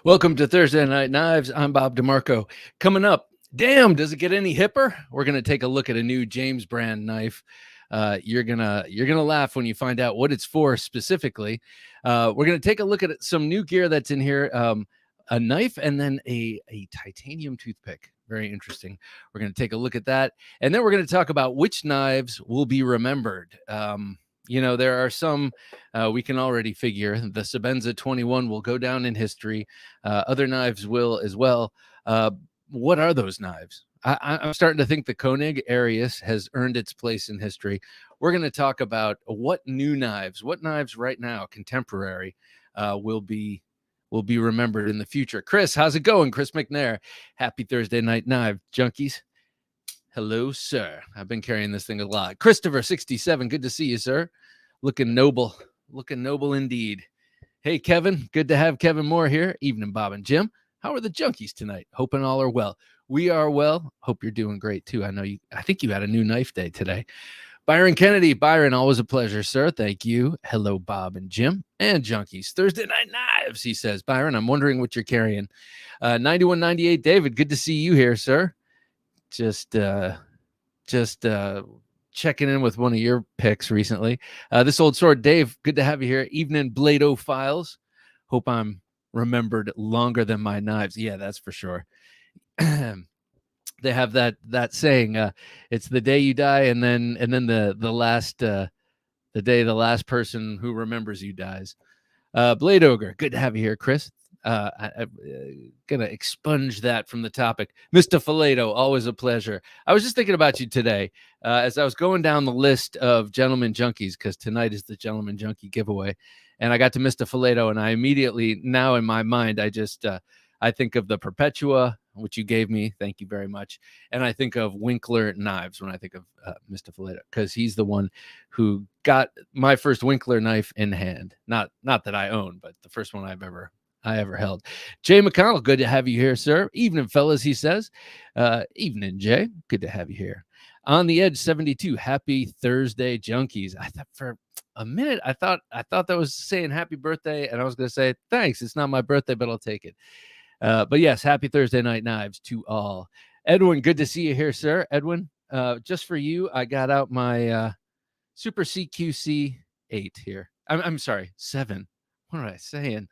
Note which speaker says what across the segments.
Speaker 1: Welcome to Thursday Night Knives. I'm Bob DeMarco. Coming up, damn, does it get any hipper? We're gonna take a look at a new James brand knife. You're gonna laugh when you find out what it's for specifically. We're gonna take a look at some new gear that's in here. A knife and then a titanium toothpick. Very interesting. We're gonna take a look at that, and then we're gonna talk about which knives will be remembered. There are some we can already figure the Sebenza 21 will go down in history. Other knives will as well. What are those knives? I'm starting to think the Koenig Arius has earned its place in history. We're going to talk about what knives right now, contemporary, will be remembered in the future. Chris, how's it going? Chris McNair. Happy Thursday Night Knife Junkies. Hello, sir. I've been carrying this thing a lot. Christopher 67. Good to see you, sir. Looking noble indeed. Hey, Kevin. Good to have Kevin Moore here. Evening, Bob and Jim. How are the junkies tonight? Hoping all are well. We are well. Hope you're doing great too. I think you had a new knife day today. Byron Kennedy. Byron, always a pleasure, sir. Thank you. Hello, Bob and Jim and junkies. Thursday Night Knives, he says. Byron, I'm wondering what you're carrying. 9198 David. Good to see you here, sir. Just checking in with one of your picks recently. This old sword, Dave, good to have you here. Evening Blado Files. Hope I'm remembered longer than my knives. Yeah, that's for sure. They have that saying, it's the day you die, and then the day the last person who remembers you dies. Blade Ogre, good to have you here, Chris. I'm gonna expunge that from the topic. Mr. Fileto, always a pleasure. I was just thinking about you today as I was going down the list of Gentleman Junkies, because tonight is the Gentleman Junkie giveaway, and I got to Mr. Fileto, and I immediately, now in my mind, I think of the Perpetua, which you gave me. Thank you very much. And I think of Winkler knives when I think of Mr. Fileto, because he's the one who got my first Winkler knife in hand. Not that I own, but the first one I ever held. Jay McConnell, good to have you here, sir. Evening, fellas, he says. Evening, Jay. Good to have you here. On the Edge 72, happy Thursday, junkies. I thought for a minute, I thought that was saying happy birthday, and I was going to say, thanks. It's not my birthday, but I'll take it. But yes, happy Thursday Night Knives to all. Edwin, good to see you here, sir. Edwin, just for you, I got out my Super CQC 8 here. I'm sorry, 7. What am I saying?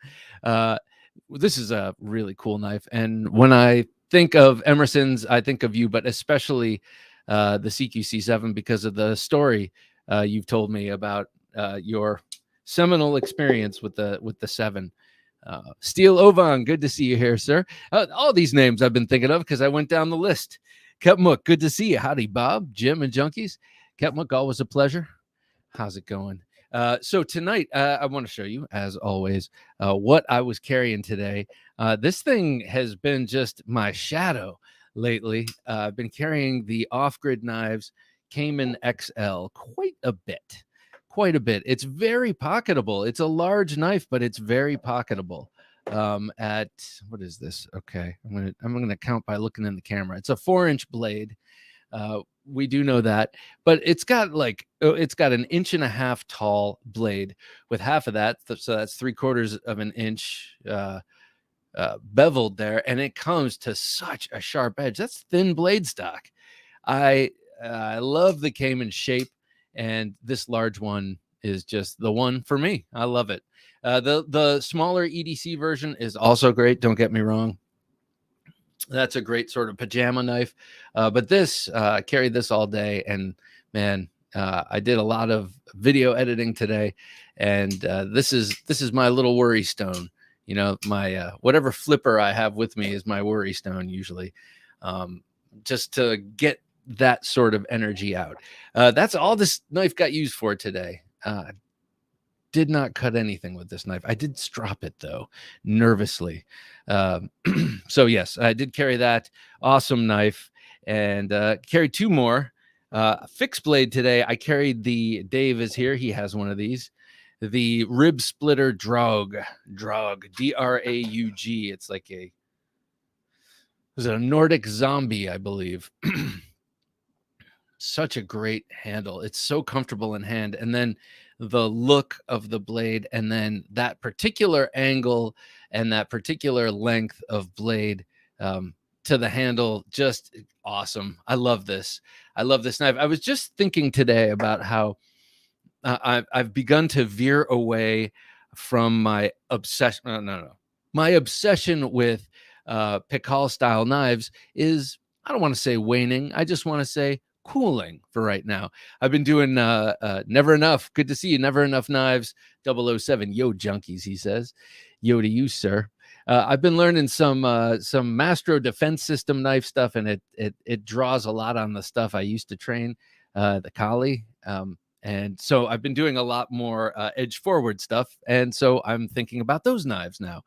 Speaker 1: This is a really cool knife. And when I think of Emerson's, I think of you, but especially the CQC7 because of the story you've told me about your seminal experience with the 7. Steel Ovan, good to see you here, sir. All these names I've been thinking of because I went down the list. Kepmuk, good to see you. Howdy, Bob, Jim, and junkies. Kepmuk, always a pleasure. How's it going? So tonight, I want to show you, as always, what I was carrying today. This thing has been just my shadow lately. I've been carrying the off-grid knives Cayman XL quite a bit. It's very pocketable. It's a large knife, but it's very pocketable. At what is this? Okay, I'm gonna count by looking in the camera. It's a 4-inch blade. We do know that, but it's got an 1.5 inch tall blade with half of that, so that's 3/4 of an inch beveled there, and it comes to such a sharp edge. That's thin blade stock. I love the Cayman shape, and this large one is just the one for me. I love it. The smaller EDC version is also great. Don't get me wrong. That's a great sort of pajama knife. But this, I carried this all day, and man, I did a lot of video editing today, and this is my little worry stone. You know, my whatever flipper I have with me is my worry stone usually, just to get that sort of energy out. That's all this knife got used for today. Did not cut anything with this knife. I did strop it though, nervously. So yes, I did carry that awesome knife, and carried 2 more. Fixed blade today. I carried the, Dave is here. He has one of these. The Rib Splitter Draug, Draug. It's like was it a Nordic zombie, I believe. such a great handle. It's so comfortable in hand. And then the look of the blade, and then that particular angle and that particular length of blade to the handle, just awesome. I love this. I love this knife. I was just thinking today about how I've begun to veer away from my obsession. No. My obsession with Pikal style knives is, I don't want to say waning. I just want to say cooling for right now. I've been doing Never Enough. Good to see you. Never Enough Knives 007. Yo, junkies, he says. Yo to you, sir. I've been learning some Mastro Defense System knife stuff, and it draws a lot on the stuff I used to train, the Kali. And so I've been doing a lot more edge forward stuff. And so I'm thinking about those knives now.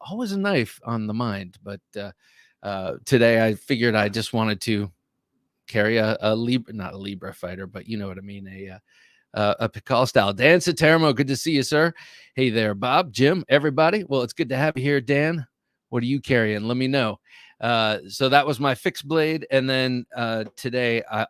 Speaker 1: Always a knife on the mind. But today I figured I just wanted to carry a Libra, not a Libra fighter, but you know what I mean, a Pikal style. Dan Satermo, good to see you, sir. Hey there, Bob, Jim, everybody. Well, it's good to have you here, Dan. What are you carrying? Let me know. So that was my fixed blade. And then today I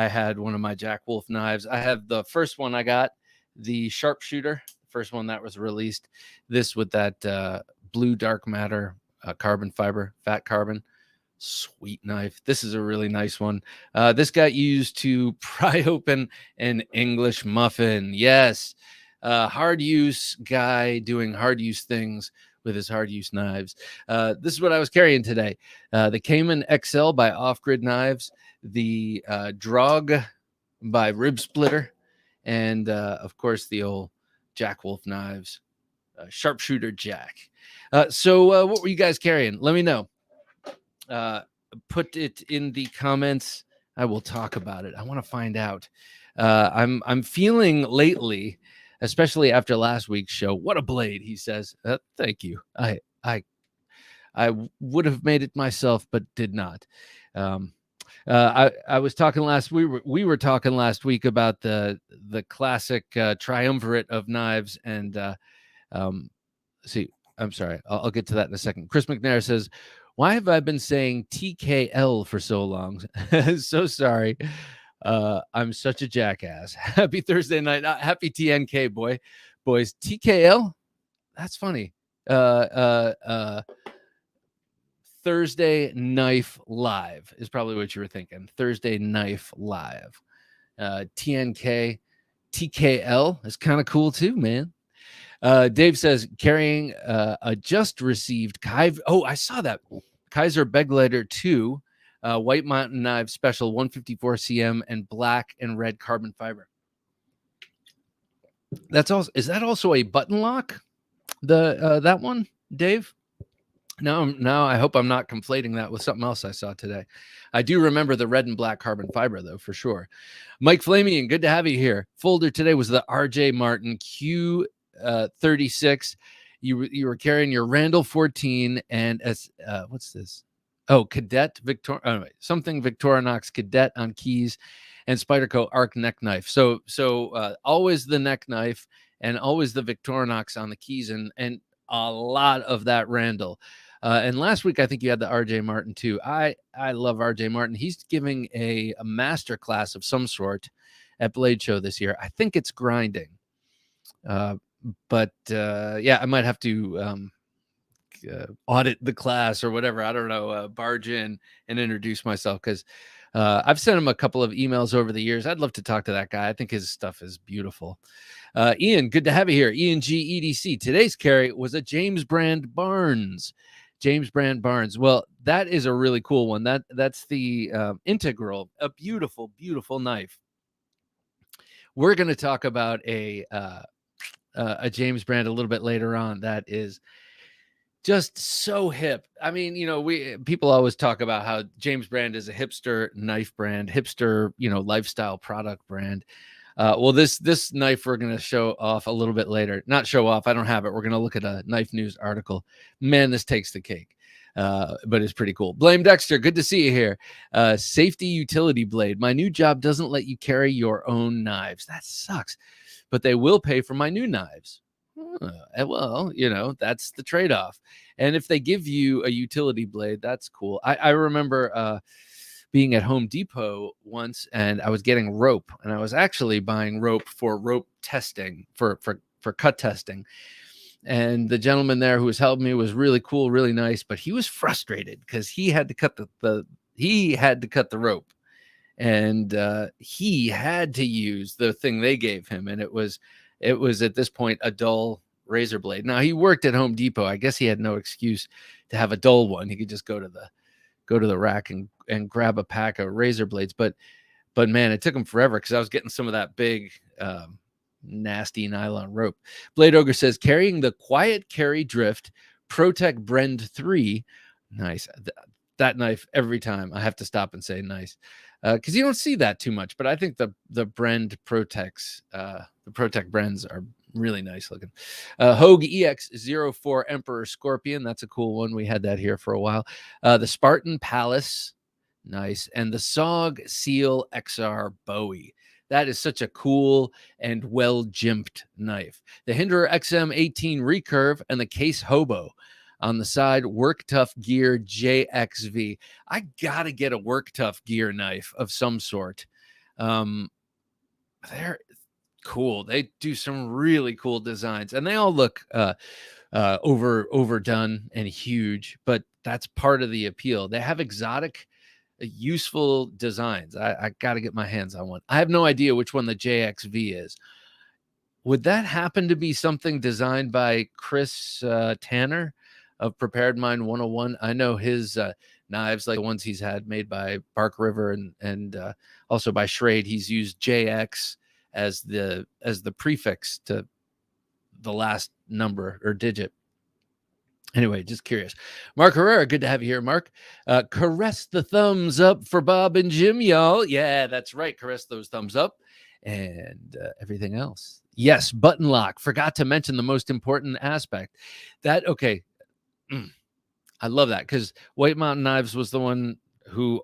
Speaker 1: had one of my Jack Wolf knives. I have the first one I got, the sharpshooter, first one that was released. This with that blue dark matter carbon fiber, fat carbon. Sweet knife. This is a really nice one. This got used to pry open an English muffin. Yes. Hard use guy doing hard use things with his hard use knives. This is what I was carrying today. The Cayman XL by Off Grid Knives, the Drog by Rib Splitter, and of course the old Jack Wolf knives, Sharpshooter Jack. So what were you guys carrying? Let me know. Put it in the comments. I will talk about it. I want to find out. I'm feeling lately, especially after last week's show. What a blade, he says. Thank you. I would have made it myself, but did not. I was talking we were talking last week about the classic triumvirate of knives, and see, I'm sorry, I'll get to that in a second. Chris McNair says, why have I been saying TKL for so long? So sorry. I'm such a jackass. Happy Thursday night. Happy TNK, boys. TKL? That's funny. Thursday Knife Live is probably what you were thinking. Thursday Knife Live. TNK, TKL is kind of cool too, man. Dave says, carrying a just received I saw that. Kaiser Begleiter 2 White Mountain Knife Special 154 cm and black and red carbon fiber. Is that also a button lock? That one, Dave? Now I hope I'm not conflating that with something else I saw today. I do remember the red and black carbon fiber, though, for sure. Mike Flamian, good to have you here. Folder today was the RJ Martin Q36. You were carrying your Randall 14 and what's this? Oh, Cadet something Victorinox Cadet on keys and Spyderco Arc neck knife. So always the neck knife and always the Victorinox on the keys and a lot of that Randall. And last week, I think you had the RJ Martin too. I love RJ Martin. He's giving a master class of some sort at Blade Show this year. I think it's grinding. But yeah, I might have to audit the class or whatever. I don't know, barge in and introduce myself because I've sent him a couple of emails over the years. I'd love to talk to that guy. I think his stuff is beautiful. Ian, good to have you here. Ian G EDC. Today's carry was a James Brand Barnes. James Brand Barnes. Well, that is a really cool one. That's the Integral, a beautiful, beautiful knife. We're going to talk about a James Brand a little bit later on. That is just so hip. I mean, people always talk about how James Brand is a hipster knife brand, hipster, lifestyle product brand. Well, this knife we're going to show off a little bit later. Not show off. I don't have it. We're going to look at a Knife News article. Man, this takes the cake. But it's pretty cool. Blame Dexter. Good to see you here. Safety utility blade. My new job doesn't let you carry your own knives. That sucks. But they will pay for my new knives. Well, that's the trade-off. And if they give you a utility blade, that's cool. I remember being at Home Depot once, and I was getting rope, and I was actually buying rope for rope testing, for cut testing. And the gentleman there who was helping me was really cool, really nice, but he was frustrated because he had to cut the rope, and he had to use the thing they gave him, and it was at this point a dull razor blade. Now, he worked at Home Depot. I guess he had no excuse to have a dull one. He could just go to the rack and grab a pack of razor blades. But man, it took him forever because I was getting some of that big nasty nylon rope. Blade Ogre says, carrying the Quiet Carry Drift Protec Brend 3. Nice. That knife, every time I have to stop and say nice, because you don't see that too much. But I think the Brend Protecs, the Protec Brends are really nice looking. Hogue EX04 Emperor Scorpion, that's a cool one. We had that here for a while. The Spartan Palace, nice. And the SOG Seal XR Bowie. That is such a cool and well-jimped knife. The Hinderer XM18 Recurve and the Case Hobo. On the side, Work Tough Gear JXV. I gotta get a Work Tough Gear knife of some sort. They're cool. They do some really cool designs, and they all look overdone and huge, but that's part of the appeal. They have exotic, useful designs. I got to get my hands on one. I have no idea which one the JXV is. Would that happen to be something designed by Chris Tanner of Prepared Mind 101? I know his knives, like the ones he's had made by Bark River and also by Schrade, he's used JX as the prefix to the last number or digit. Anyway, just curious. Mark Herrera, good to have you here, Mark. Caress the thumbs up for Bob and Jim, y'all. Yeah, that's right. Caress those thumbs up and everything else. Yes, button lock. Forgot to mention the most important aspect. Okay. I love that because White Mountain Knives was the one who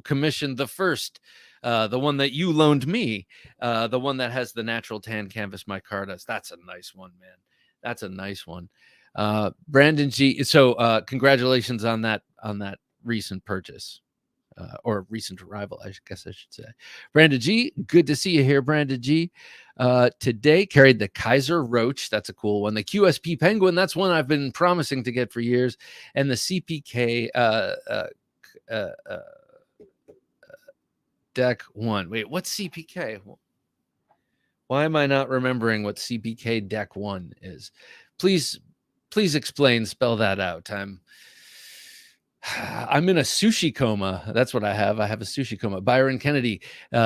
Speaker 1: commissioned the first, the one that you loaned me, the one that has the natural tan canvas micartas. That's a nice one, man. That's a nice one. Brandon G. So congratulations on that recent purchase, or recent arrival, I guess I should say. Brandon G. Good to see you here, Brandon G. Today carried the Kaiser Roach. That's a cool one. The QSP Penguin. That's one I've been promising to get for years. And the CPK Deck 1. Wait, what's CPK? Why am I not remembering what CPK Deck 1 is? Please explain, spell that out. I'm in a sushi coma. That's what I have. I have a sushi coma. Byron Kennedy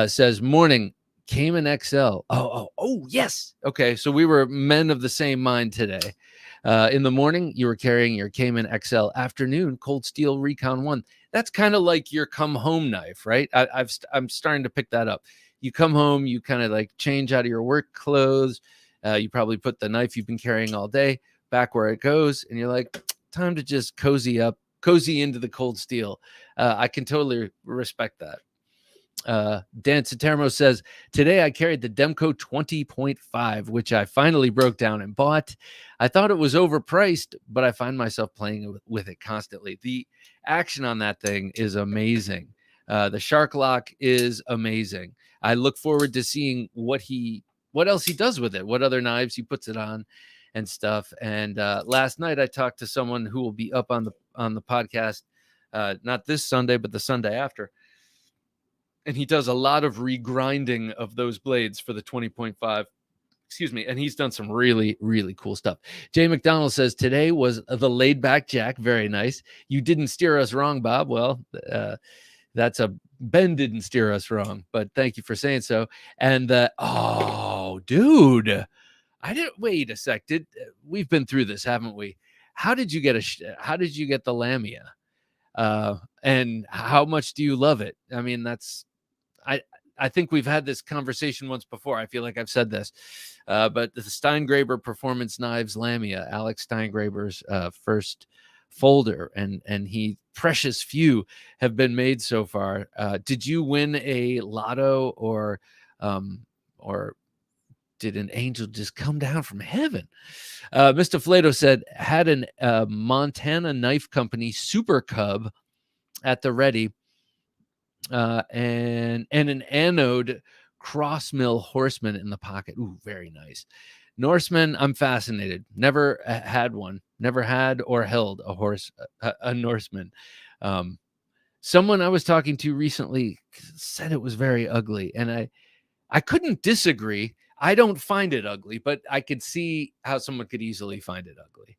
Speaker 1: says, morning, Cayman XL. Oh, yes. Okay, so we were men of the same mind today. In the morning, you were carrying your Cayman XL. Afternoon, Cold Steel Recon 1. That's kind of like your come home knife, right? I'm starting to pick that up. You come home, you kind of like change out of your work clothes. You probably put the knife you've been carrying all day back where it goes, and you're like, time to just cozy into the Cold Steel. I can totally respect that. Dan Satermo says, today I carried the Demco 20.5, which I finally broke down and bought. I thought it was overpriced, but I find myself playing with it constantly. The action on that thing is amazing. The shark lock is amazing. I look forward to seeing what else he does with it, what other knives he puts it on and stuff. And last night I talked to someone who will be up on the podcast, not this Sunday, but the Sunday after. And he does a lot of regrinding of those blades for the 20.5. Excuse me. And he's done some really, really cool stuff. Jay McDonald says, today was the laid back Jack. Very nice. You didn't steer us wrong, Bob. Well, Ben didn't steer us wrong, but thank you for saying so. And oh, dude, I didn't wait a sec. We've been through this, haven't we? How did you get the Lamia? And how much do you love it? I mean, I think we've had this conversation once before. I feel like I've said this, but the Steingraber Performance Knives Lamia, Alex Steingraber's first folder, and precious few have been made so far. Did you win a lotto, or did an angel just come down from heaven? Mr. Flato said, had an Montana Knife Company Super Cub at the ready. and an anode crossmill horseman in the pocket. Ooh, very nice. Norseman, I'm fascinated. Never had one. Never had or held a horse, a Norseman. Someone I was talking to recently said it was very ugly, and I couldn't disagree. I don't find it ugly, but I could see how someone could easily find it ugly.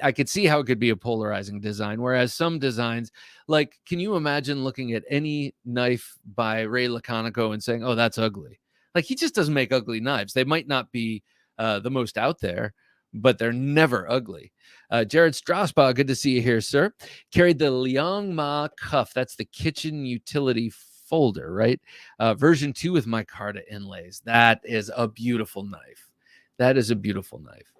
Speaker 1: I could see how it could be a polarizing design. Whereas some designs, like, can you imagine looking at any knife by Ray Laconico and saying, "Oh, that's ugly"? Like, he just doesn't make ugly knives. They might not be the most out there, but they're never ugly. Jared Strasbaugh, good to see you here, sir. Carried the Liang Ma cuff. That's the kitchen utility folder, right? Version 2 with micarta inlays. That is a beautiful knife. That is a beautiful knife.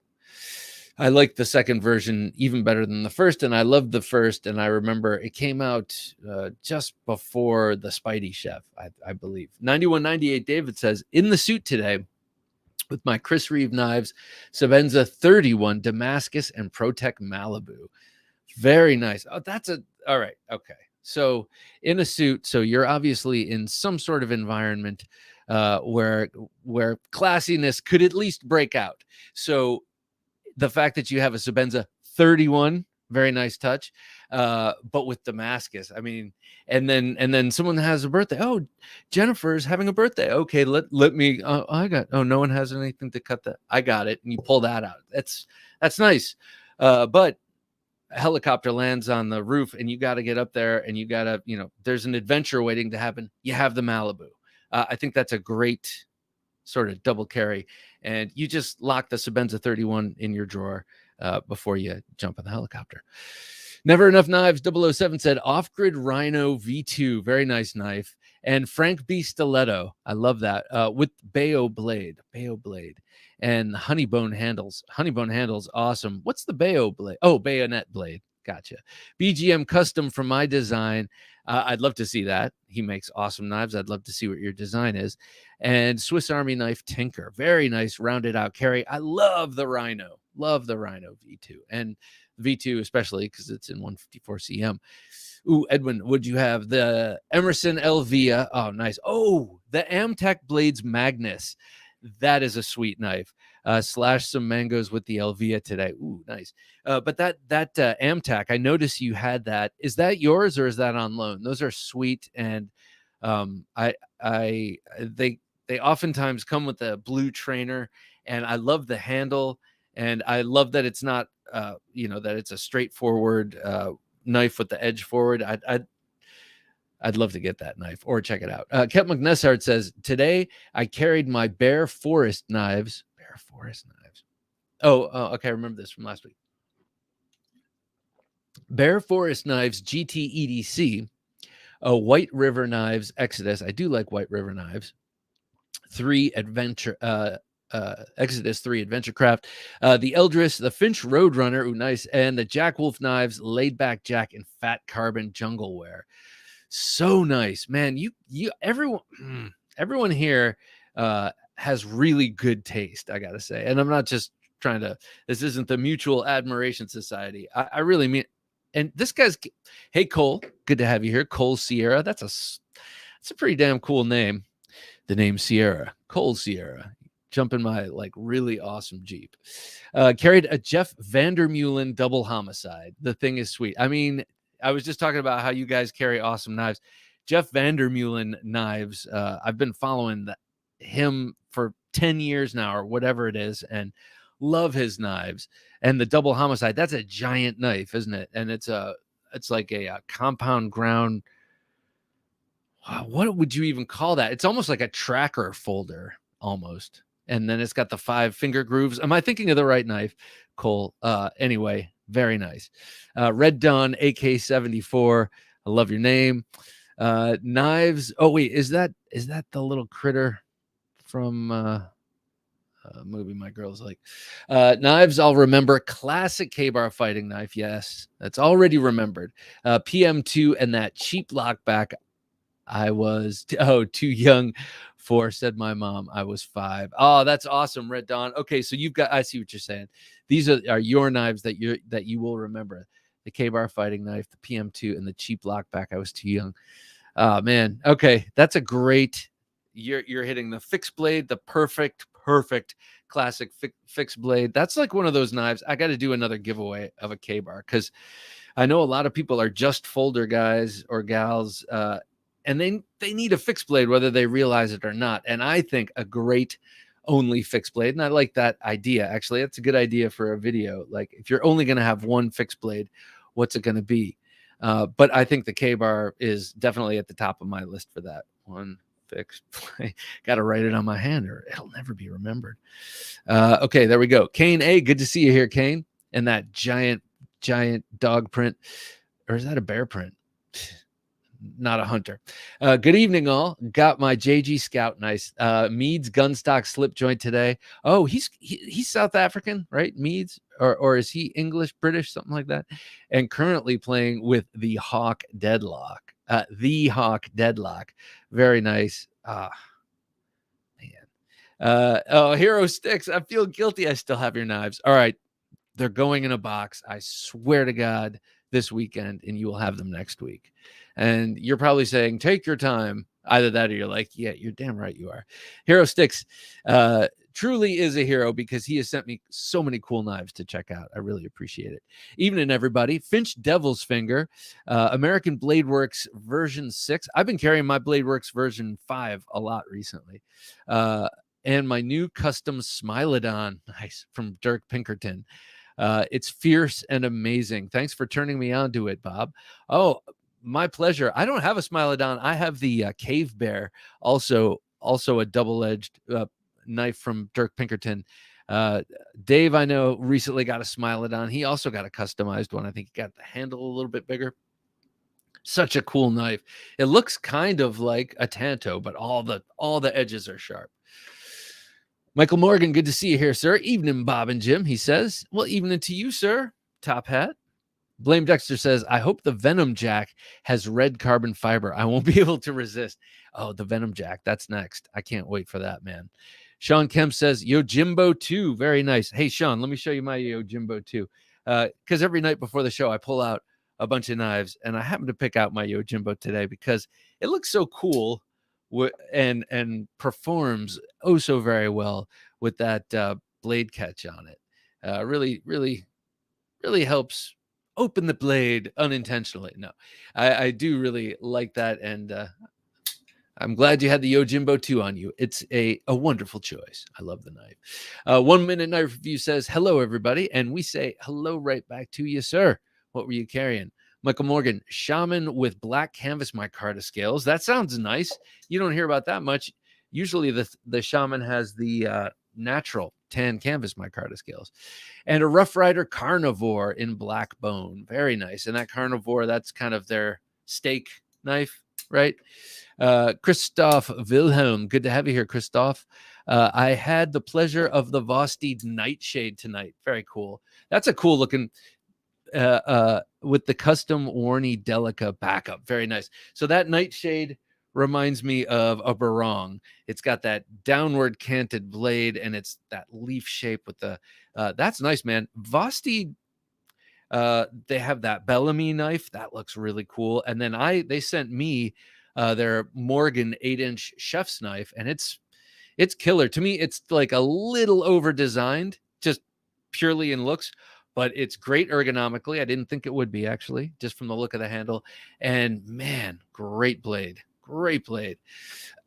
Speaker 1: I like the second version even better than the first, and I loved the first. And I remember it came out just before the Spidey Chef, I believe. 9198 David says, in the suit today with my Chris Reeve knives, Sabenza 31 Damascus and Protec Malibu. Very nice. Oh, all right. Okay. So in a suit, so you're obviously in some sort of environment where classiness could at least break out. So the fact that you have a Sabenza 31, very nice touch, but with Damascus. I mean, and then someone has a birthday. Oh, Jennifer's having a birthday. Okay, let me. No one has anything to cut that. I got it, and you pull that out. That's nice, but a helicopter lands on the roof and you got to get up there and you got to, there's an adventure waiting to happen. You have the Malibu. I think that's a great sort of double carry, and you just lock the Sabenza 31 in your drawer before you jump in the helicopter. Never Enough Knives 007 said Off-Grid Rhino V2, very nice knife. And Frank B. Stiletto, I love that, with Bayo blade, and Honeybone handles. Honeybone handles, awesome. What's the Bayo blade? Oh, bayonet blade. Gotcha. BGM Custom from my design. I'd love to see that. He makes awesome knives. I'd love to see what your design is. And Swiss Army Knife Tinker. Very nice, rounded out carry. I love the Rhino. Love the Rhino V2. And V2 especially because it's in 154 CM. Ooh, Edwin, would you have the Emerson Elvia? Oh, nice. Oh, the Amtech Blades Magnus. That is a sweet knife. Slash some mangoes with the Elvia today. Ooh, nice. But that Amtech, I noticed you had that. Is that yours or is that on loan? Those are sweet, and they oftentimes come with a blue trainer, and I love the handle, and I love that it's not that it's a straightforward knife with the edge forward. I'd love to get that knife or check it out. Kent McNessart says, today I carried my Bear Forest knives. Oh, okay. I remember this from last week. Bear Forest Knives GT EDC, White River Knives Exodus. I do like White River Knives. 3 Adventure, Exodus 3 Adventure Craft, the Eldris, the Finch Roadrunner, ooh, nice, and the Jack Wolf Knives, Laid Back Jack, and Fat Carbon Jungle Wear. So nice, man. Everyone here has really good taste, I gotta say. And I'm not just trying to, this isn't the Mutual Admiration Society. I really mean, and this guy's, hey, Cole, good to have you here. Cole Sierra. That's a pretty damn cool name. The name Sierra, Cole Sierra. Jump in my really awesome Jeep. Carried a Jeff Vandermeulen double homicide. The thing is sweet. I mean, I was just talking about how you guys carry awesome knives. Jeff Vandermeulen knives. I've been following him for 10 years now or whatever it is, and love his knives. And the double homicide, that's a giant knife, isn't it? And it's like a compound ground. What would you even call that? It's almost like a tracker folder almost. And then it's got the 5 finger grooves. Am I thinking of the right knife, Cole? Anyway, very nice. Red Dawn AK-74. I love your name. Knives. Oh, wait, is that the little critter from a movie my girls like? Knives I'll remember. Classic K-bar fighting knife. Yes, that's already remembered. PM2 and that cheap lockback. I was too young for, said my mom. I was 5. Oh, that's awesome, Red Dawn. Okay, so you've got, I see what you're saying. These are your knives that you will remember. The K-bar fighting knife, the PM2, and the cheap lockback. I was too young. Oh man. Okay, that's a great. You're hitting the fixed blade, the perfect classic fixed blade. That's like one of those knives. I got to do another giveaway of a K-bar because I know a lot of people are just folder guys or gals, and they need a fixed blade whether they realize it or not. And I think a great only fixed blade, and I like that idea. Actually, that's a good idea for a video. Like if you're only going to have one fixed blade, what's it going to be? But I think the K-bar is definitely at the top of my list for that one fixed blade. Got to write it on my hand or it'll never be remembered. Okay, there we go. Kane A, good to see you here, Kane. And that giant dog print, or is that a bear print? Not a hunter. Good evening, all. Got my JG Scout nice. Mead's gunstock slip joint today. Oh, he's South African, right? Mead's, or is he English, British, something like that? And currently playing with the Hawk Deadlock. The Hawk Deadlock. Very nice. Man. Oh, Hero Sticks. I feel guilty. I still have your knives. All right. They're going in a box. I swear to God, this weekend, and you will have them next week. And you're probably saying, take your time. Either that or you're like, yeah, you're damn right you are. Hero Sticks truly is a hero because he has sent me so many cool knives to check out. I really appreciate it. Evening, everybody. Finch Devil's Finger, American Blade Works version 6. I've been carrying my Blade Works version 5 a lot recently. And my new custom Smilodon, nice, from Dirk Pinkerton. It's fierce and amazing. Thanks for turning me on to it, Bob. Oh, my pleasure. I don't have a Smilodon. I have the Cave Bear, also a double-edged knife from Dirk Pinkerton. Dave, I know, recently got a Smilodon. He also got a customized one. I think he got the handle a little bit bigger. Such a cool knife. It looks kind of like a Tanto, but all the edges are sharp. Michael Morgan, good to see you here, sir. Evening, Bob and Jim, he says. Well, evening to you, sir. Top hat. Blame Dexter says, I hope the Venom Jack has red carbon fiber. I won't be able to resist. Oh, the Venom Jack. That's next. I can't wait for that, man. Sean Kemp says, Yojimbo 2. Very nice. Hey, Sean, let me show you my Yojimbo 2. Because every night before the show, I pull out a bunch of knives, and I happen to pick out my Yojimbo today because it looks so cool and performs oh so very well with that blade catch on it. Really helps open the blade unintentionally. No, I do really like that, and I'm glad you had the Yojimbo 2 on you. It's a wonderful choice. I love the knife. 1 Minute Knife Review says, hello, everybody, and we say hello right back to you, sir. What were you carrying? Michael Morgan, Shaman with black canvas micarta scales. That sounds nice. You don't hear about that much. Usually the Shaman has the natural tan canvas micarta scales. And a Rough Rider Carnivore in black bone. Very nice. And that Carnivore, that's kind of their steak knife, right? Christoph Wilhelm, good to have you here, Christoph. I had the pleasure of the Vosti Nightshade tonight. Very cool. That's a cool looking with the custom Warney Delica backup. Very nice. So that Nightshade reminds me of a barong. It's got that downward canted blade and it's that leaf shape with the that's nice, man. Vosti, they have that Bellamy knife that looks really cool. And then they sent me their Morgan 8-inch chef's knife, and it's killer. To me, it's like a little over designed, just purely in looks, but it's great ergonomically. I didn't think it would be, actually, just from the look of the handle. And man, great blade. 1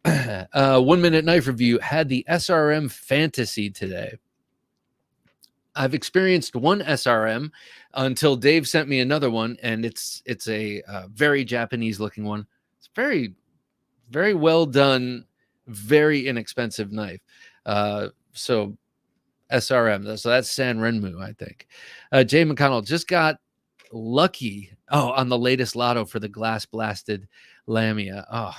Speaker 1: Minute Knife Review had the SRM Fantasy today. I've experienced one SRM until Dave sent me another one, and it's a very Japanese looking one. It's very, very well done, very inexpensive knife. So SRM, so that's San Renmu, I think. Jay McConnell just got lucky on the latest lotto for the glass blasted Lamia. Oh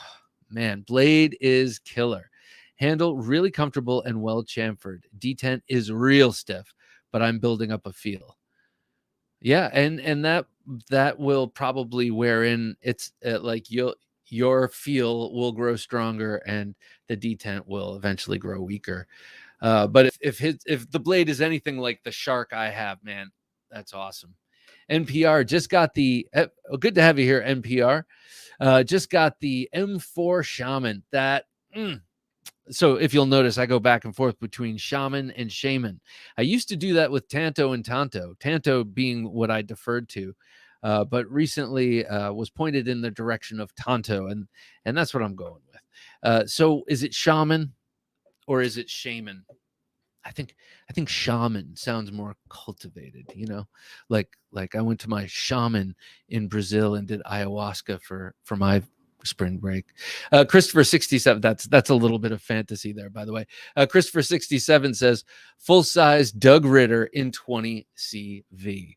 Speaker 1: man, blade is killer. Handle really comfortable and well chamfered. Detent is real stiff, but I'm building up a feel. Yeah, and that will probably wear in. It's like your feel will grow stronger and the detent will eventually grow weaker. But if the blade is anything like the Shark I have, man, that's awesome. NPR just got the good to have you here, NPR. Just got the M4 Shaman. That so if you'll notice, I go back and forth between Shaman and Shaman. I used to do that with Tanto and Tanto. Tanto being what I deferred to, but recently was pointed in the direction of Tanto, and that's what I'm going with. So is it Shaman or is it Shaman? I think shaman sounds more cultivated, like I went to my shaman in Brazil and did ayahuasca for my spring break. Christopher 67, that's a little bit of fantasy there, by the way. Christopher 67 says full size Doug Ritter in 20 CV.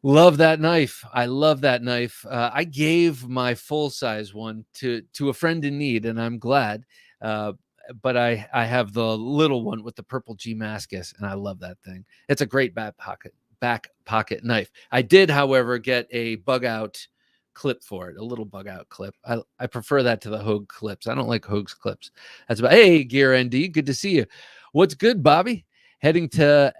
Speaker 1: Love that knife. I love that knife. I gave my full size one to a friend in need, and I'm glad. But I have the little one with the purple G Mascus, and I love that thing. It's a great back pocket knife. I did, however, get a bug out clip for it, a little bug out clip. I prefer that to the Hogue clips. I don't like Hogue's clips. That's about. Hey, Gear ND, good to see you. What's good, Bobby? Heading to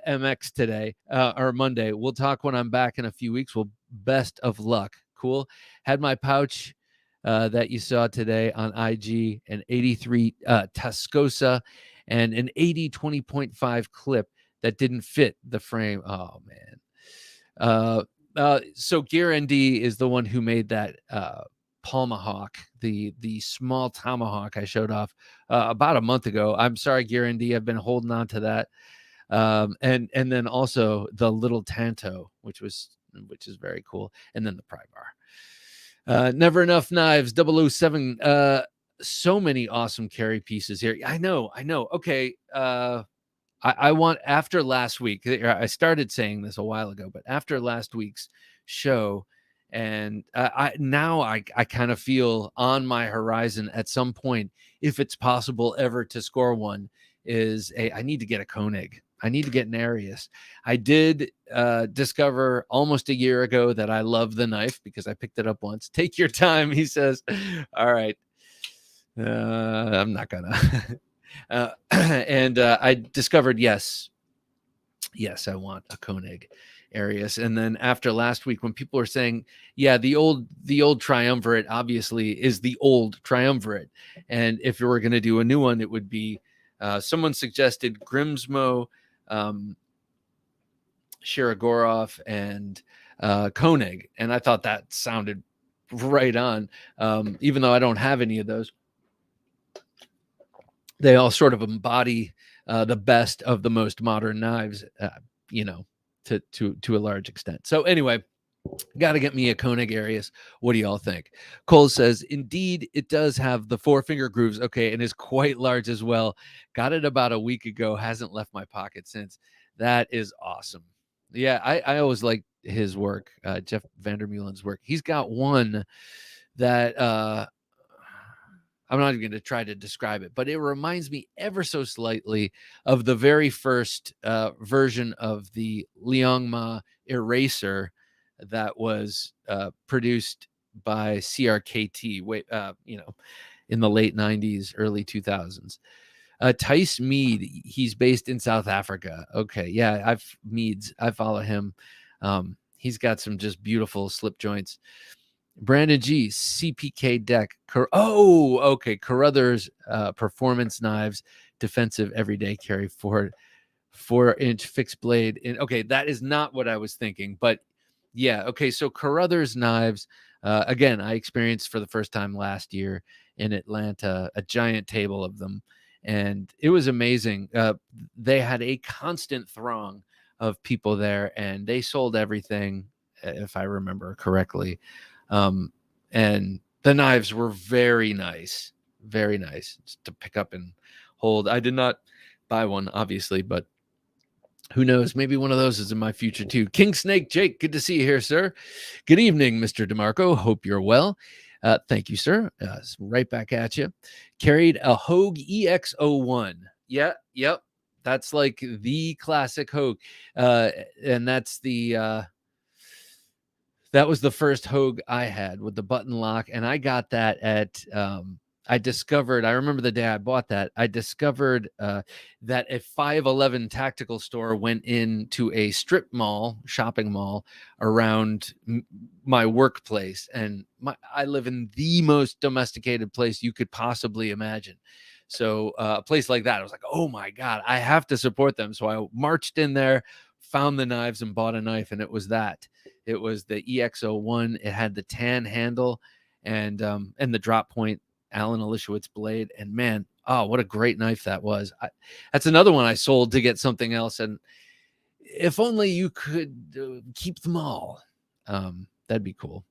Speaker 1: MX today or Monday. We'll talk when I'm back in a few weeks. Well, best of luck. Cool. Had my pouch that you saw today on IG, an 83 Tascosa and an 80 20.5 clip that didn't fit the frame. Oh man. So Gear ND is the one who made that Palmahawk, the small tomahawk I showed off about a month ago. I'm sorry, Gear ND, I've been holding on to that. And then also the little Tanto, which is very cool, and then the pry bar. Never Enough Knives 007. So many awesome carry pieces here. I know. Okay. I want, after last week, I started saying this a while ago, but after last week's show, and I kind of feel on my horizon at some point, if it's possible ever to score one, I need to get a Koenig. I need to get an Arius. I did discover almost a year ago that I love the knife because I picked it up once. Take your time, he says. All right. I'm not gonna. And I discovered, yes, I want a Koenig Arius. And then after last week, when people were saying, yeah, the old Triumvirate obviously is the old Triumvirate, and if you were going to do a new one, it would be someone suggested Grimsmo, Shirogorov, and Koenig, and I thought that sounded right on. Even though I don't have any of those, they all sort of embody the best of the most modern knives, to a large extent. So anyway, got to get me a Koenig Arius. What do y'all think? Cole says, indeed, it does have the 4-finger grooves. Okay, and is quite large as well. Got it about a week ago. Hasn't left my pocket since. That is awesome. Yeah, I always liked his work, Jeff Vandermeulen's work. He's got one that I'm not even going to try to describe it, but it reminds me ever so slightly of the very first version of the Liangma eraser that was produced by CRKT, in the late 90s, early 2000s. Tice Mead, he's based in South Africa. Okay, yeah, I follow him. He's got some just beautiful slip joints. Brandon G, CPK deck. Okay. Carruthers performance knives, defensive everyday carry, 4-inch fixed blade. Okay, that is not what I was thinking, but yeah. Okay, so Carruthers knives. Again, I experienced for the first time last year in Atlanta a giant table of them, and it was amazing. They had a constant throng of people there, and they sold everything, if I remember correctly. And the knives were very nice to pick up and hold. I did not buy one, obviously, but who knows? Maybe one of those is in my future too. King Snake Jake, good to see you here, sir. Good evening, Mr. DeMarco. Hope you're well. Thank you, sir. Right back at you. Carried a Hogue EX01. Yeah, yep. That's like the classic Hogue. And that's that was the first Hogue I had with the button lock, and I got that at I remember the day I bought that, I discovered that a 511 tactical store went into a shopping mall around my workplace. And I live in the most domesticated place you could possibly imagine. So a place like that, I was like, oh my God, I have to support them. So I marched in there, found the knives and bought a knife. And it was it was the EX01. It had the tan handle and the drop point Alan Elishewitz blade. And man, oh, what a great knife that was. That's another one I sold to get something else. And if only you could keep them all, that'd be cool.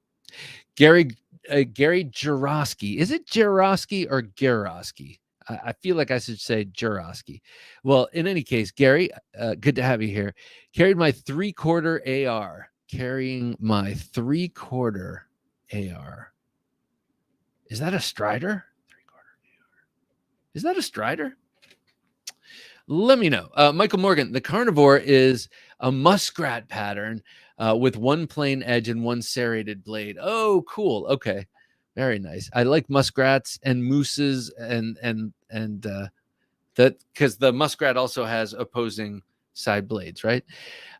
Speaker 1: Gary Jarosky. Is it Jarosky or Garosky? I feel like I should say Jarosky. Well, in any case, Gary, good to have you here. Carried my 3/4 AR. Carrying my 3/4 AR. Is that a Strider? 3/4 AR. Is that a Strider? Let me know. Michael Morgan, the Carnivore is a muskrat pattern with one plain edge and one serrated blade. Oh, cool. Okay. Very nice. I like muskrats and mooses and that because the muskrat also has opposing side blades, right?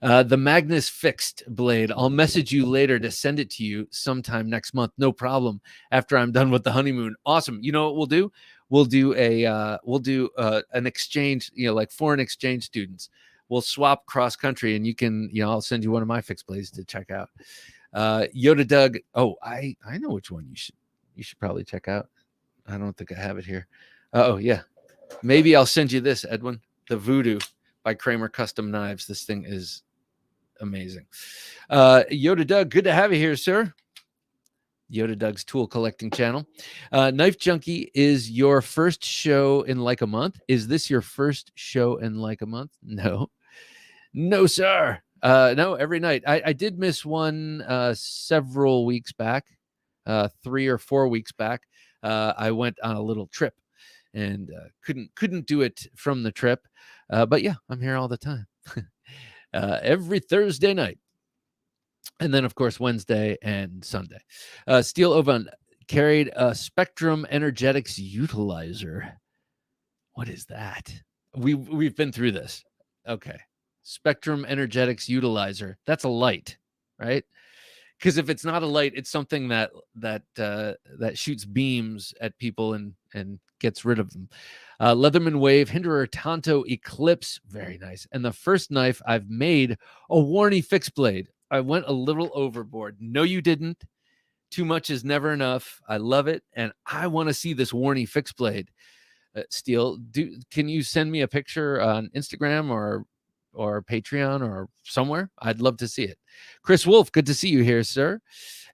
Speaker 1: The Magnus fixed blade. I'll message you later to send it to you sometime next month. No problem. After I'm done with the honeymoon. Awesome. You know what we'll do? We'll do an exchange, like foreign exchange students. We'll swap cross country and you can, I'll send you one of my fixed blades to check out. Yoda Doug. Oh, I know which one you should probably check out. I don't think I have it here. Oh yeah. Maybe I'll send you this, Edwin. The Voodoo by Kramer Custom Knives. This thing is amazing. Yoda Doug, good to have you here, sir. Yoda Doug's tool collecting channel. Knife Junkie is your first show in like a month. Is this your first show in like a month? No, sir. No, every night. I did miss one several weeks back, 3 or 4 weeks back. I went on a little trip and couldn't do it from the trip. But yeah, I'm here all the time. Every Thursday night. And then, of course, Wednesday and Sunday. Steel Oven carried a Spectrum Energetics Utilizer. What is that? We've been through this. Okay. Spectrum Energetics Utilizer. That's a light, right? Because if it's not a light, it's something that shoots beams at people and gets rid of them. Leatherman Wave, Hinderer Tonto Eclipse. Very nice. And the first knife I've made, a Warney fixed blade. I went a little overboard. No, you didn't. Too much is never enough. I love it. And I want to see this Warney fixed blade. Steel, can you send me a picture on Instagram or Patreon or somewhere? I'd love to see it. Chris Wolf, good to see you here, sir.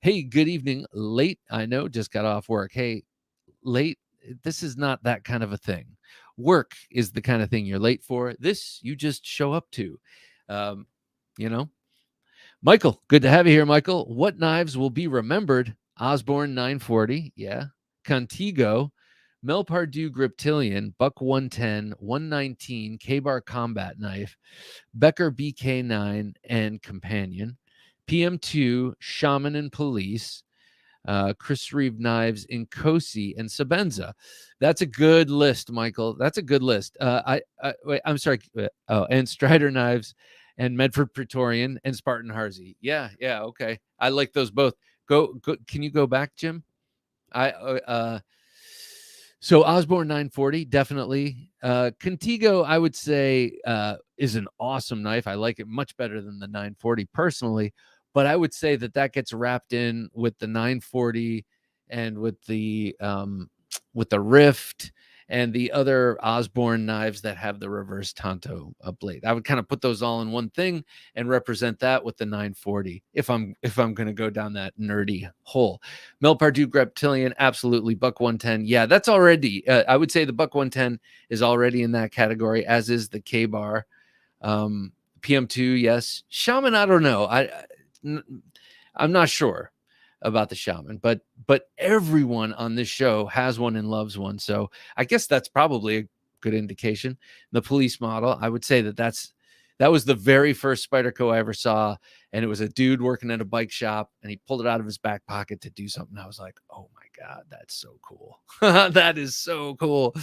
Speaker 1: Hey, good evening. Late, I know, just got off work. Hey, late, this is not that kind of a thing. Work is the kind of thing you're late for. This, you just show up to, Michael, good to have you here, Michael. What knives will be remembered? Osborne 940, yeah. Contigo, Melpardue Griptilian, Buck 110, 119, K-Bar Combat Knife, Becker BK9 and Companion, PM2, Shaman and Police, Chris Reeve Knives, Inkosi, and Sabenza. That's a good list, Michael. That's a good list. I'm sorry. And Strider Knives and Medford Praetorian and Spartan Harzy. Yeah, okay. I like those both. Go. Can you go back, Jim? So Osborne 940, definitely. Contigo, I would say, is an awesome knife. I like it much better than the 940 personally, but I would say that gets wrapped in with the 940 and with the Rift and the other Osborne knives that have the reverse Tonto blade. I would kind of put those all in one thing and represent that with the 940 if I'm going to go down that nerdy hole. Melpardue Griptilian, absolutely. Buck 110. Yeah, that's already, I would say the Buck 110 is already in that category, as is the K-Bar. PM2, yes. Shaman, I don't know. I'm not sure about the Shaman, but everyone on this show has one and loves one, so I guess that's probably a good indication. The Police model, I would say that was the very first Spyderco I ever saw, and it was a dude working at a bike shop, and he pulled it out of his back pocket to do something. I was like, oh my God, that's so cool. That is so cool.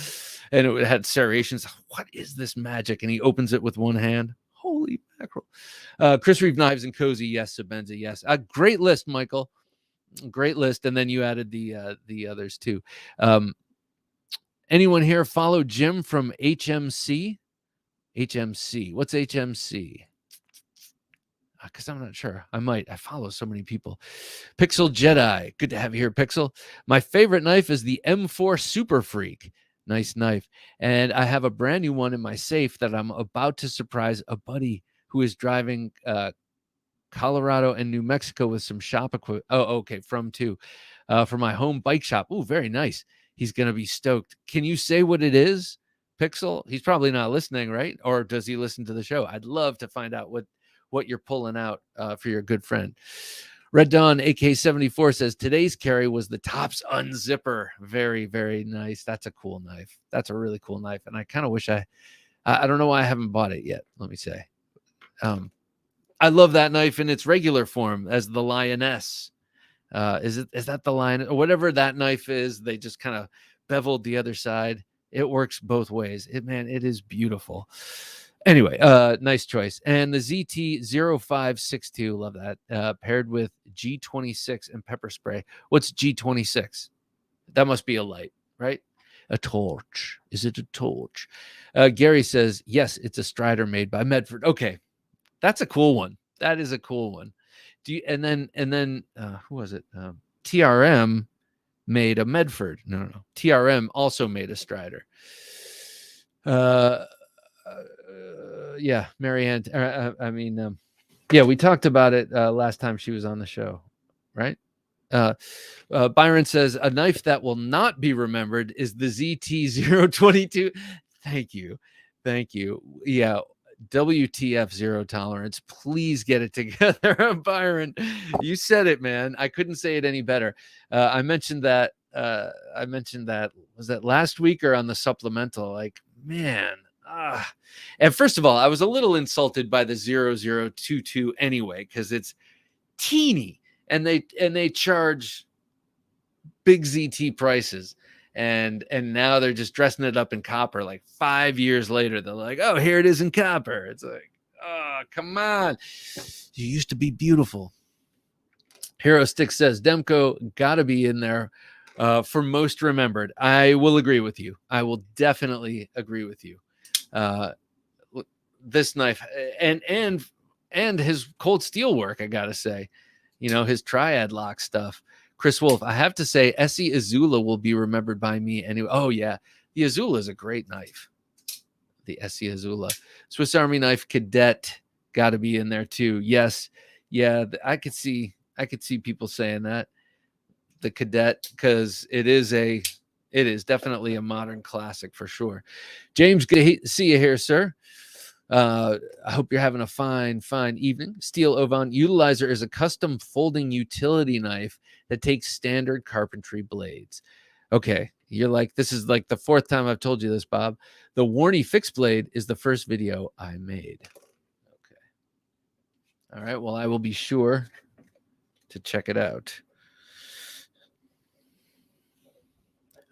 Speaker 1: And it had serrations. What is this magic? And he opens it with one hand. Holy mackerel. Chris Reeve Knives and Cozy. Yes. Sabenza. Yes. A great list, Michael. Great list. And then you added the others too. Anyone here follow Jim from HMC? HMC. What's HMC? Because I'm not sure. I might. I follow so many people. Pixel Jedi. Good to have you here, Pixel. My favorite knife is the M4 Super Freak. Nice knife. And I have a brand new one in my safe that I'm about to surprise a buddy who is driving Colorado and New Mexico with some shop equipment. Oh, okay. From my home bike shop. Oh, very nice. He's going to be stoked. Can you say what it is, Pixel? He's probably not listening, right? Or does he listen to the show? I'd love to find out what you're pulling out for your good friend. Red Dawn AK74 says today's carry was the Tops Unzipper. Very, very nice. That's a cool knife. That's a really cool knife. And I kind of wish I don't know why I haven't bought it yet. Let me say. I love that knife in its regular form as the Lioness. Is that the lion or whatever that knife is? They just kind of beveled the other side. It works both ways. It is beautiful. Anyway, nice choice. And the ZT0562, love that. Paired with G26 and pepper spray. What's G26? That must be a light, right? A torch. Is it a torch? Gary says, yes, it's a Strider made by Medford. Okay. That's a cool one. That is a cool one. And then who was it? TRM made a Medford. No. TRM also made a Strider. Yeah, Marianne. Yeah, we talked about it last time she was on the show, right? Byron says a knife that will not be remembered is the ZT022. Thank you. Yeah. WTF zero tolerance. Please get it together. Byron, you said it, man. I couldn't say it any better. I mentioned that was that last week or on the supplemental? Like, man. And first of all, I was a little insulted by the 0022 anyway, because it's teeny and they charge big ZT prices. And now they're just dressing it up in copper. Like 5 years later, they're like, oh, here it is in copper. It's like, oh, come on. You used to be beautiful. Hero Stick says, Demko got to be in there for most remembered. I will agree with you. I will definitely agree with you. This knife and his cold steel work, I got to say. His triad lock stuff. Chris Wolf, I have to say, Essie Azula will be remembered by me anyway. Oh, yeah. The Azula is a great knife. The Essie Azula. Swiss Army Knife Cadet got to be in there too. Yes. Yeah, I could see people saying that. The Cadet, because it is definitely a modern classic for sure. James, good to see you here, sir. I hope you're having a fine evening. Steel Ovan Utilizer is a custom folding utility knife that takes standard carpentry blades. Okay, you're like, this is like the fourth time I've told you this, Bob. The Warney fixed blade is the first video I made. Okay. All right, well, I will be sure to check it out.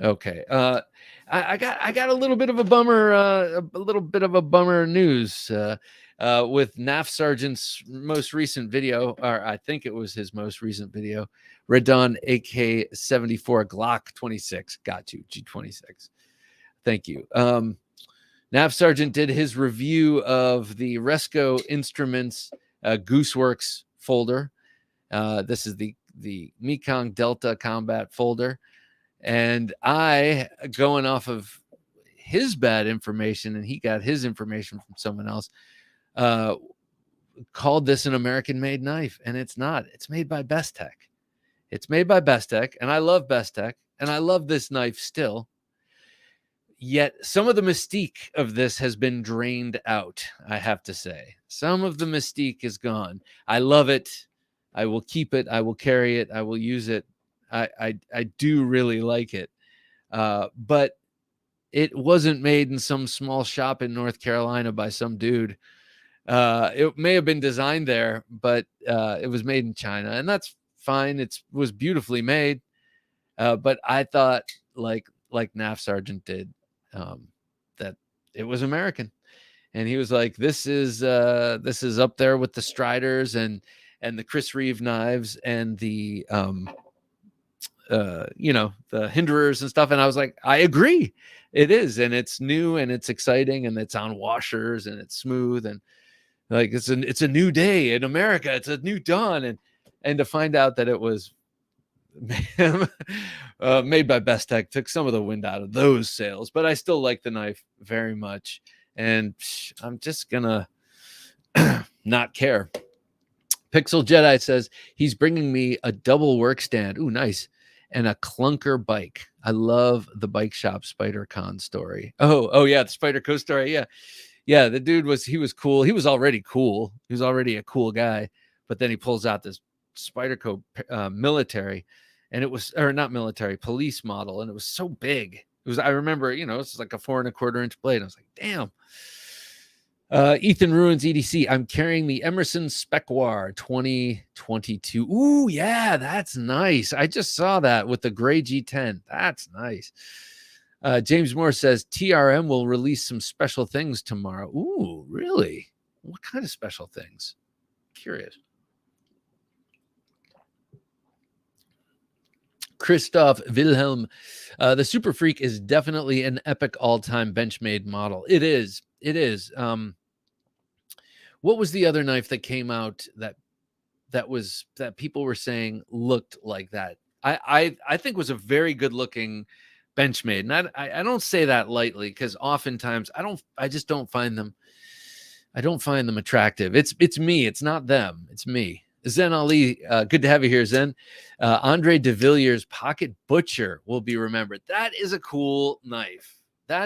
Speaker 1: Okay. I got a little bit of a bummer news with NAF Sergeant's most recent video, or I think it was his most recent video. Red Dawn AK-74 Glock 26. Got you, G26. Thank you. NAF Sergeant did his review of the Resco Instruments Gooseworks folder. This is the Mekong Delta Combat folder. And I, going off of his bad information, and he got his information from someone else, called this an American-made knife, and it's not. It's made by Bestech. And I love Bestech, and I love this knife still. Yet some of the mystique of this has been drained out, I have to say. Some of the mystique is gone. I love it. I will keep it. I will carry it. I will use it. I do really like it. But it wasn't made in some small shop in North Carolina by some dude. It may have been designed there, but it was made in China, and that's fine. It was beautifully made. But I thought, like Naff Sargent did, that it was American. And he was like, this is up there with the Striders and the Chris Reeve knives and the the Hinderers and stuff. And I was like, I agree, it is, and it's new and it's exciting and it's on washers and it's smooth and like it's a new day in America, it's a new dawn. And to find out that it was made by Best Tech took some of the wind out of those sails. But I still like the knife very much, and I'm just gonna not care. Pixel Jedi says he's bringing me a double work stand. Ooh, nice. And a clunker bike. I love the bike shop SpiderCon story. Oh yeah, the Spyderco story. Yeah. The dude was cool. He was already cool. He was already a cool guy. But then he pulls out this Spyderco military, and it was, or not military, police model, and it was so big. It was, I remember, it's like a 4 1/4 inch blade. I was like, damn. Ethan Ruins EDC. I'm carrying the Emerson Spequar 2022. Ooh, yeah, that's nice. I just saw that with the gray G10. That's nice. James Moore says TRM will release some special things tomorrow. Ooh, really? What kind of special things? Curious. Christoph Wilhelm. The Super Freak is definitely an epic all-time Benchmade model. It is. What was the other knife that came out that people were saying looked like that? I think was a very good looking Benchmade, and I don't say that lightly, because oftentimes I just don't find them. I don't find them attractive. It's me. It's not them. It's me. Zen Ali, good to have you here, Zen. Andre de Villiers Pocket Butcher will be remembered. That is a cool knife. The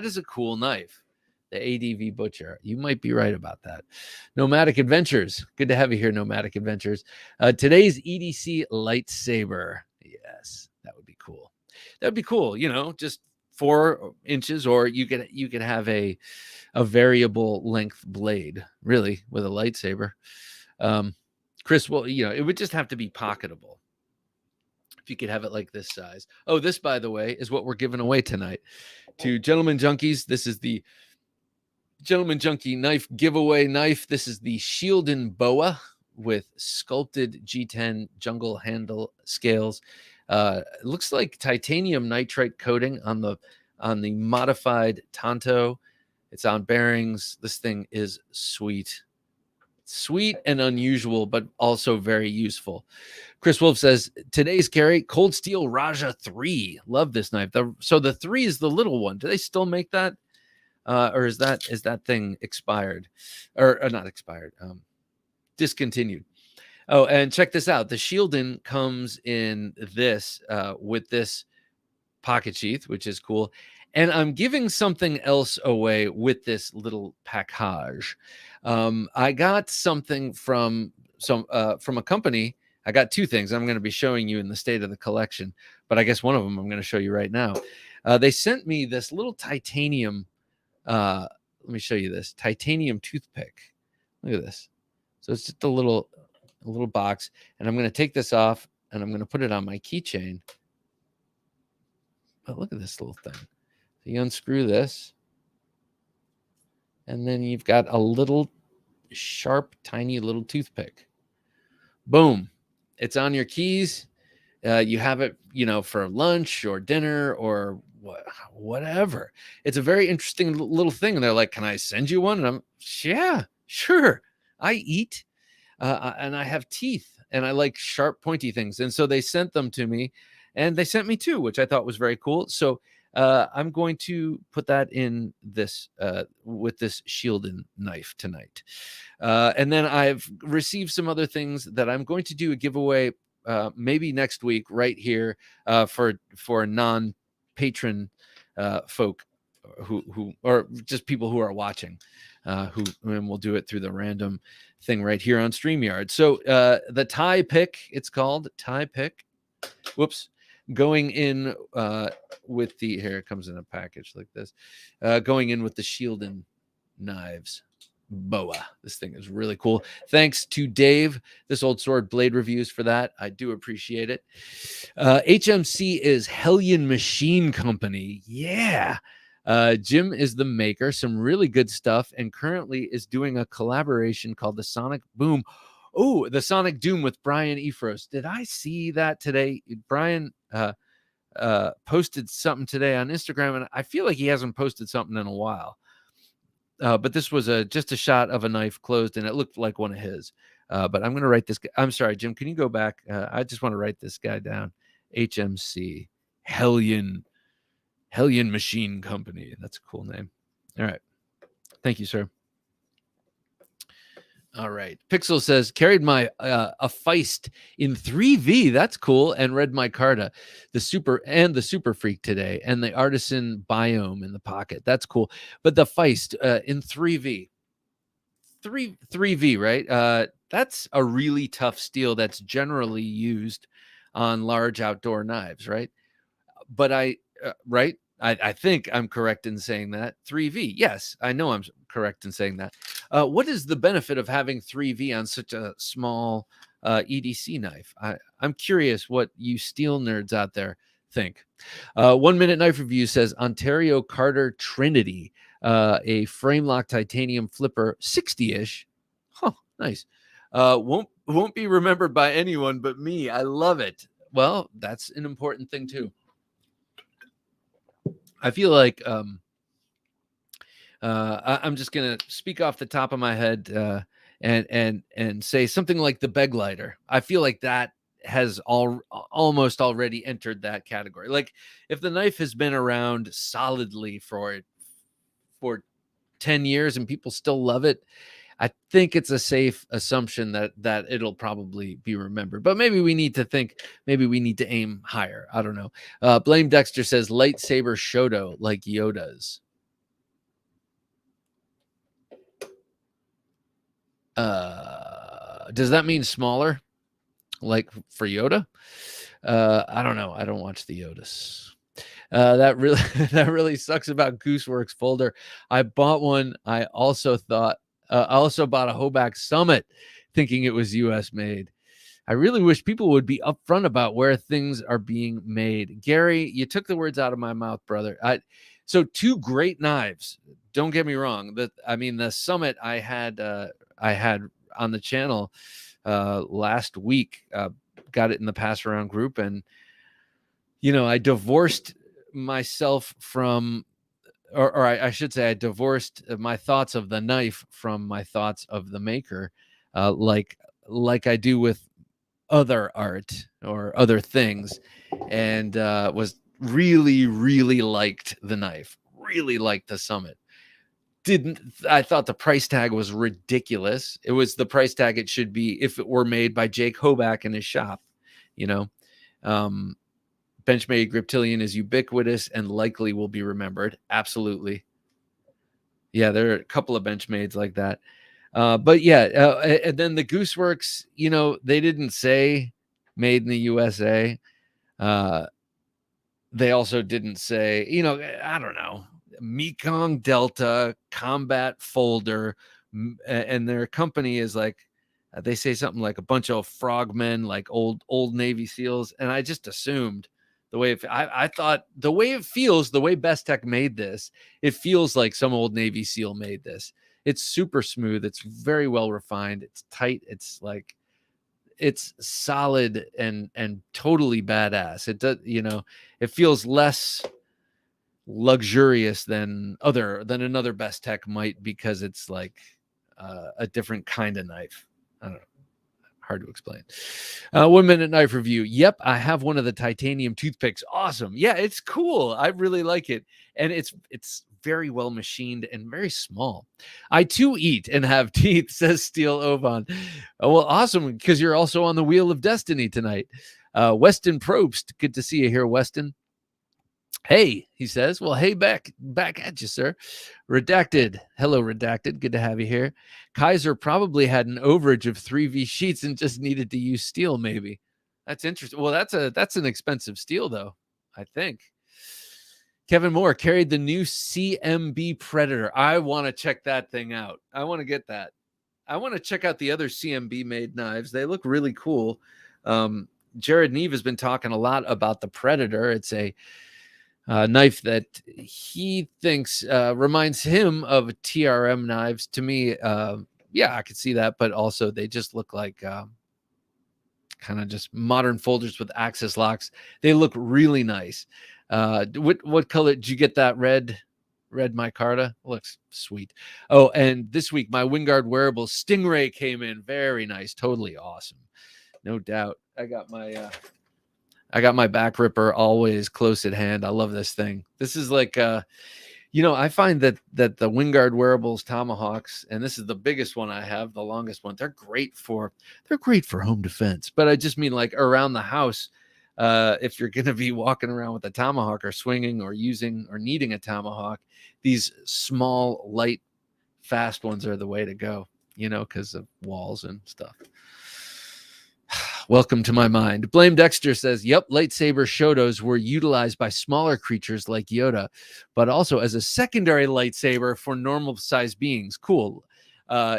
Speaker 1: ADV Butcher. You might be right about that. Nomadic Adventures. Good to have you here, Nomadic Adventures. Today's EDC lightsaber. Yes, that would be cool. That would be cool. Just 4 inches, or you could have a variable length blade, really, with a lightsaber. Chris, well, it would just have to be pocketable. If you could have it like this size. Oh, this, by the way, is what we're giving away tonight to Gentleman Junkies. This is the Gentleman Junkie knife giveaway knife. This is the Shielden Boa with sculpted G10 jungle handle scales. It looks like titanium nitride coating on the modified Tanto. It's on bearings. This thing is sweet and unusual, but also very useful. Chris Wolf says today's carry, Cold Steel Raja 3. Love this knife. So the 3 is the little one. Do they still make that? Or is that thing expired, or not expired, discontinued? Oh, and check this out. The Shielden comes in this with this pocket sheath, which is cool. And I'm giving something else away with this little package. I got something from a company. I got 2 things I'm going to be showing you in the state of the collection, but I guess one of them I'm going to show you right now. They sent me this little titanium. Let me show you this titanium toothpick. Look at this. So it's just a little box, and I'm going to take this off and I'm going to put it on my keychain. But look at this little thing. So you unscrew this, and then you've got a little sharp, tiny little toothpick. Boom. It's on your keys. You have it, for lunch or dinner or whatever. It's a very interesting little thing. And they're like, can I send you one? And I'm, yeah, sure. I eat and I have teeth and I like sharp, pointy things. And so they sent them to me, and they sent me 2, which I thought was very cool. So I'm going to put that in this with this Shielden knife tonight. And then I've received some other things that I'm going to do a giveaway maybe next week right here for non-patron folk who or just people who are watching, and we'll do it through the random thing right here on StreamYard. So the tie pick, it's called tie pick. Whoops. Going in with the, here it comes in a package like this, going in with the Shielden knives. boa. This thing is really cool. Thanks to Dave, This Old Sword Blade Reviews, for that. I do appreciate it. HMC is Hellion Machine Company. Yeah. Jim is the maker, some really good stuff, and currently is doing a collaboration called the Sonic Boom. Oh, the Sonic Doom with Brian Efros. Did I see that today? Brian posted something today on Instagram, and I feel like he hasn't posted something in a while. But this was just a shot of a knife closed, and it looked like one of his. But I'm going to write this. I'm sorry, Jim. Can you go back? I just want to write this guy down. HMC, Hellion Machine Company. That's a cool name. All right. Thank you, sir. All right. Pixel says, carried my a Feist in 3V. That's cool. And read my Carta, the Super Freak today, and the Artisan Biome in the pocket. That's cool. But the Feist in 3V. 3V, right? That's a really tough steel that's generally used on large outdoor knives, right? But right? I think I'm correct in saying that. 3V. Yes, I know I'm correct in saying that. What is the benefit of having 3V on such a small EDC knife? I'm curious what you steel nerds out there think. 1 Minute Knife Review says Ontario Carter Trinity, a frame lock titanium flipper, 60-ish. Huh, nice. Won't be remembered by anyone but me. I love it. Well, that's an important thing too. I feel like I'm just gonna speak off the top of my head and say something like the Beg Lighter. I feel like that has almost already entered that category. Like if the knife has been around solidly for 10 years and people still love it, I think it's a safe assumption that it'll probably be remembered. But maybe we need to aim higher. I don't know. Blame Dexter says lightsaber Shoto like Yoda's. Does that mean smaller? Like for Yoda? I don't know. I don't watch the Yodas. That really sucks about Gooseworks folder. I bought one. I also bought a Hoback Summit thinking it was US made. I really wish people would be upfront about where things are being made. Gary, you took the words out of my mouth, brother. So 2 great knives. Don't get me wrong. The Summit I had on the channel last week. Got it in the pass around group, and I divorced myself from, or I should say, I divorced my thoughts of the knife from my thoughts of the maker, like I do with other art or other things, and was really, really liked the knife, really liked the Summit. I thought the price tag was ridiculous. It was the price tag it should be if it were made by Jake Hoback in his shop, Benchmade Griptilian is ubiquitous and likely will be remembered. Absolutely. Yeah, there are a couple of Benchmades like that. But yeah, and then the Gooseworks, they didn't say made in the USA. They also didn't say, I don't know, Mekong Delta Combat Folder, and their company is like, they say something like a bunch of frogmen, like old Navy SEALs, and I just assumed the way I thought the way it feels, the way Best Tech made this, it feels like some old Navy SEAL made this. It's super smooth. It's very well refined. It's tight. It's like, it's solid and totally badass. It does, it feels less luxurious than another Best Tech might, because it's like a different kind of knife. I don't know. Hard to explain. 1 Minute Knife Review. Yep, I have one of the titanium toothpicks. Awesome. Yeah, it's cool. I really like it. And it's very well machined and very small. I too eat and have teeth, says Steel Ovan. Oh, well, awesome, because you're also on the Wheel of Destiny tonight. Weston Probst. Good to see you here, Weston. Hey, he says. Well, hey, back at you, sir. Redacted. Hello, Redacted. Good to have you here. Kaiser probably had an overage of 3V sheets and just needed to use steel, maybe. That's interesting. Well, that's an expensive steel, though, I think. Kevin Moore carried the new CMB Predator. I want to check that thing out. I want to get that. I want to check out the other CMB made knives. They look really cool. Jared Neve has been talking a lot about the Predator. It's a knife that he thinks reminds him of TRM knives. To me, yeah, I could see that, but also they just look like kind of just modern folders with access locks. They look really nice. What color did you get? That red micarta looks sweet. Oh, and this week my Wingard wearable Stingray came in. Very nice, totally awesome, no doubt. I got my back ripper always close at hand. I love this thing. This is like I find that the Wingard wearables tomahawks, and this is the biggest one I have, the longest one, they're great for home defense. But I just mean like around the house. If you're going to be walking around with a tomahawk or swinging or using or needing a tomahawk, these small, light, fast ones are the way to go, because of walls and stuff. Welcome to my mind. Blame Dexter says, yep, lightsaber Shotos were utilized by smaller creatures like Yoda, but also as a secondary lightsaber for normal sized beings. Cool.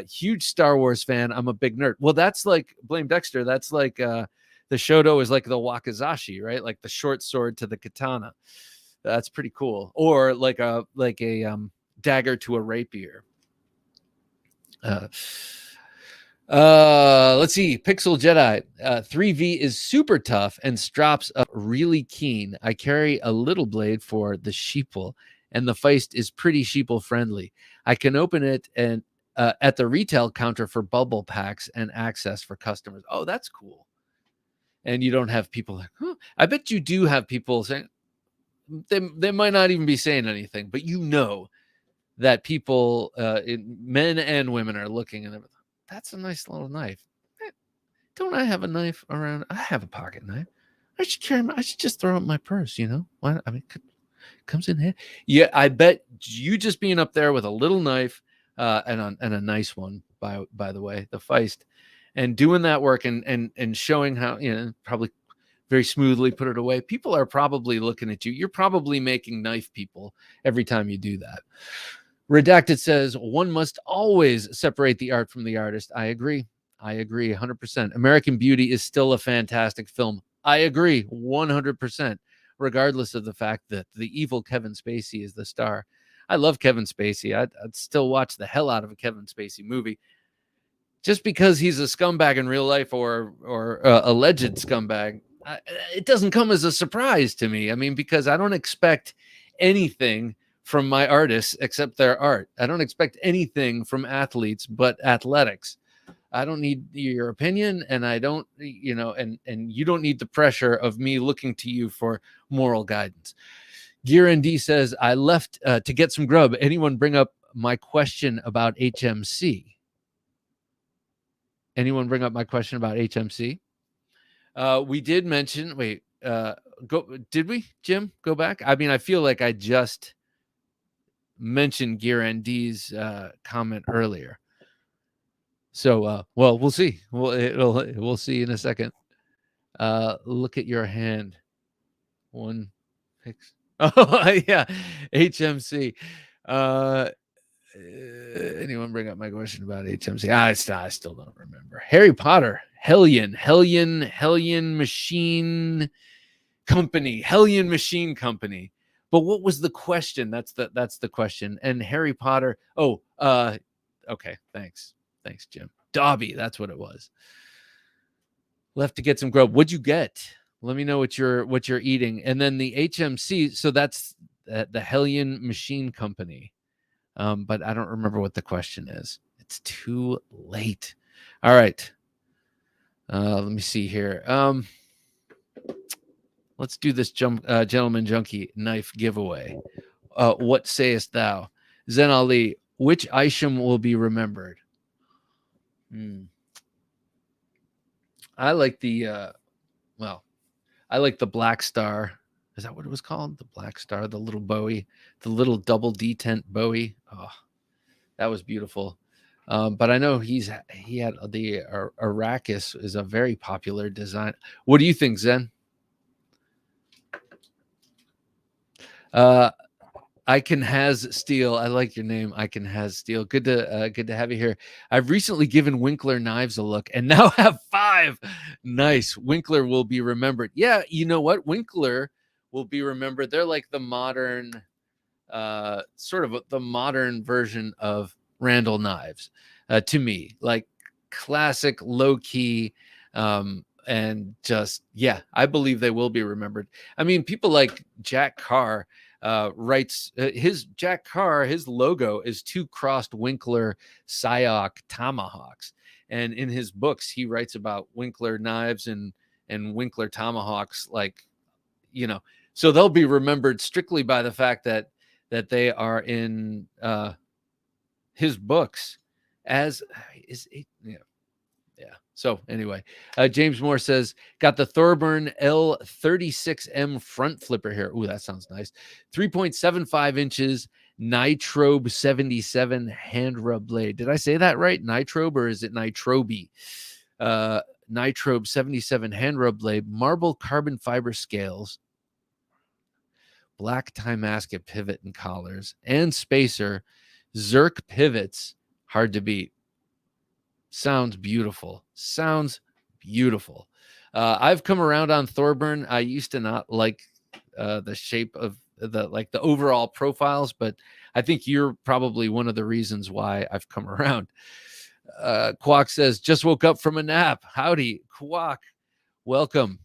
Speaker 1: Huge Star Wars fan. I'm a big nerd. Well, that's like, Blame Dexter, that's like the Shoto is like the wakizashi, right? Like the short sword to the katana. That's pretty cool. Or like a dagger to a rapier. Let's see. Pixel Jedi 3V is super tough and strops up really keen. I carry a little blade for the sheeple, and the Feist is pretty sheeple friendly. I can open it and at the retail counter for bubble packs and access for customers. Oh, that's cool. And you don't have people like, I bet you do have people saying, they might not even be saying anything, but that people, men and women, are looking and that's a nice little knife. Don't I have a knife around? I have a pocket knife. I should carry I should just throw it in my purse, Why? I mean, comes in here. Yeah, I bet you just being up there with a little knife and a nice one, by the way, the Feist, and doing that work and showing how, probably very smoothly put it away. People are probably looking at you. You're probably making knife people every time you do that. Redacted says, one must always separate the art from the artist. I agree 100%. American Beauty is still a fantastic film. I agree 100%, regardless of the fact that the evil Kevin Spacey is the star. I love Kevin Spacey. I'd still watch the hell out of a Kevin Spacey movie. Just because he's a scumbag in real life or alleged scumbag, it doesn't come as a surprise to me. I mean, because I don't expect anything from my artists except their art. I don't expect anything from athletes but athletics. I don't need your opinion, and I don't, and you don't need the pressure of me looking to you for moral guidance. Gear ND says, I left to get some grub. Anyone bring up my question about HMC? Anyone bring up my question about HMC? We did mention, did we, Jim? Go back? I mean, I feel like I just mentioned Gear ND's comment earlier. So, well, we'll see. We'll see in a second. Look at your hand. One picks. Oh, yeah. HMC. Anyone bring up my question about HMC? I still don't remember. Harry Potter. Hellion Machine Company. But what was the question? That's the question. And Harry Potter. Oh, okay. Thanks, Jim. Dobby, that's what it was. Left to get some grub. What'd you get? Let me know what you're eating. And then the HMC. So that's the Hellion Machine Company. But I don't remember what the question is. It's too late. All right. Let me see here. Let's do this Gentleman Junkie knife giveaway. What sayest thou? Zen Ali, which Isham will be remembered? I like the Black Star. Is that what it was called? The Black Star, the little Bowie, the little double detent Bowie. Oh, that was beautiful. But I know he had the Arrakis is a very popular design. What do you think, Zen? I can has steel. I like your name. I can has steel. Good to have you here. I've recently given Winkler knives a look and now have 5. Nice. Winkler will be remembered. Yeah, you know what? Winkler will be remembered. They're like the modern, sort of the modern version of Randall knives, to me. Like classic, low key, and just I believe they will be remembered. I mean, people like Jack Carr writes his logo is 2 crossed Winkler Syok tomahawks, and in his books he writes about Winkler knives and Winkler tomahawks, like, so they'll be remembered strictly by the fact that they are in his books as is it, yeah. So anyway, James Moore says, got the Thorburn L36M front flipper here. Ooh, that sounds nice. 3.75 inches, Nitrobe 77 hand rub blade. Did I say that right? Nitrobe, or is it Nitrobe? Nitrobe 77 hand rub blade, marble carbon fiber scales, black tie masket pivot and collars, and spacer, Zerk pivots. Hard to beat. Sounds beautiful. I've come around on Thorburn. I used to not like the shape of the overall profiles, but I think you're probably one of the reasons why I've come around. Quack says, just woke up from a nap. Howdy, Quack. Welcome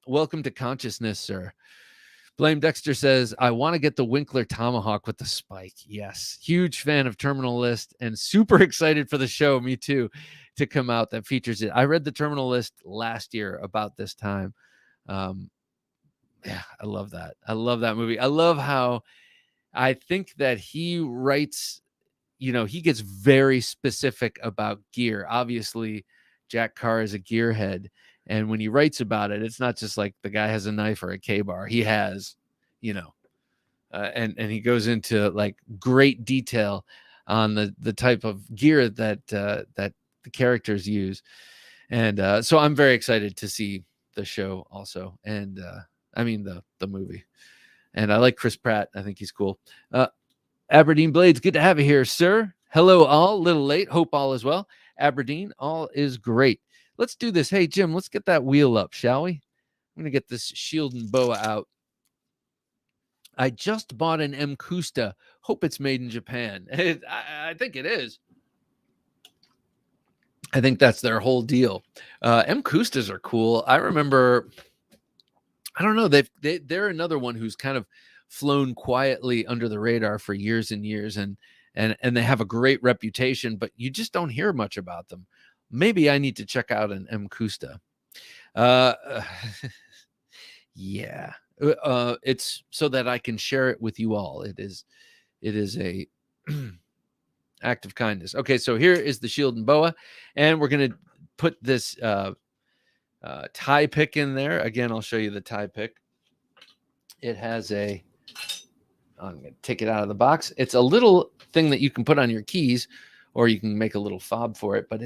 Speaker 1: to consciousness, sir. Blame Dexter says, I want to get the Winkler Tomahawk with the spike. Yes. Huge fan of Terminal List and super excited for the show, me too, to come out that features it. I read the Terminal List last year about this time. I love that. I love that movie. I love how I think that he writes, he gets very specific about gear. Obviously, Jack Carr is a gearhead. And when he writes about it, it's not just like the guy has a knife or a K-bar. He has, and he goes into like great detail on the type of gear that the characters use. And so I'm very excited to see the show also. And I mean the movie. And I like Chris Pratt. I think he's cool. Aberdeen Blades, good to have you here, sir. Hello, all. A little late. Hope all is well. Aberdeen, all is great. Let's do this. Hey, Jim, let's get that wheel up, shall we? I'm going to get this shield and boa out. I just bought an M. Custa. Hope it's made in Japan. I think it is. I think that's their whole deal. M. Custas are cool. I remember, I don't know, they're another one who's kind of flown quietly under the radar for years and years, and they have a great reputation, but you just don't hear much about them. Maybe I need to check out an M. Custa. Yeah. It's so that I can share it with you all. It is a act of kindness. Okay, so here is the shield and boa, and we're going to put this tie pick in there. Again, I'll show you the tie pick. It has I'm going to take it out of the box. It's a little thing that you can put on your keys, or you can make a little fob for it, but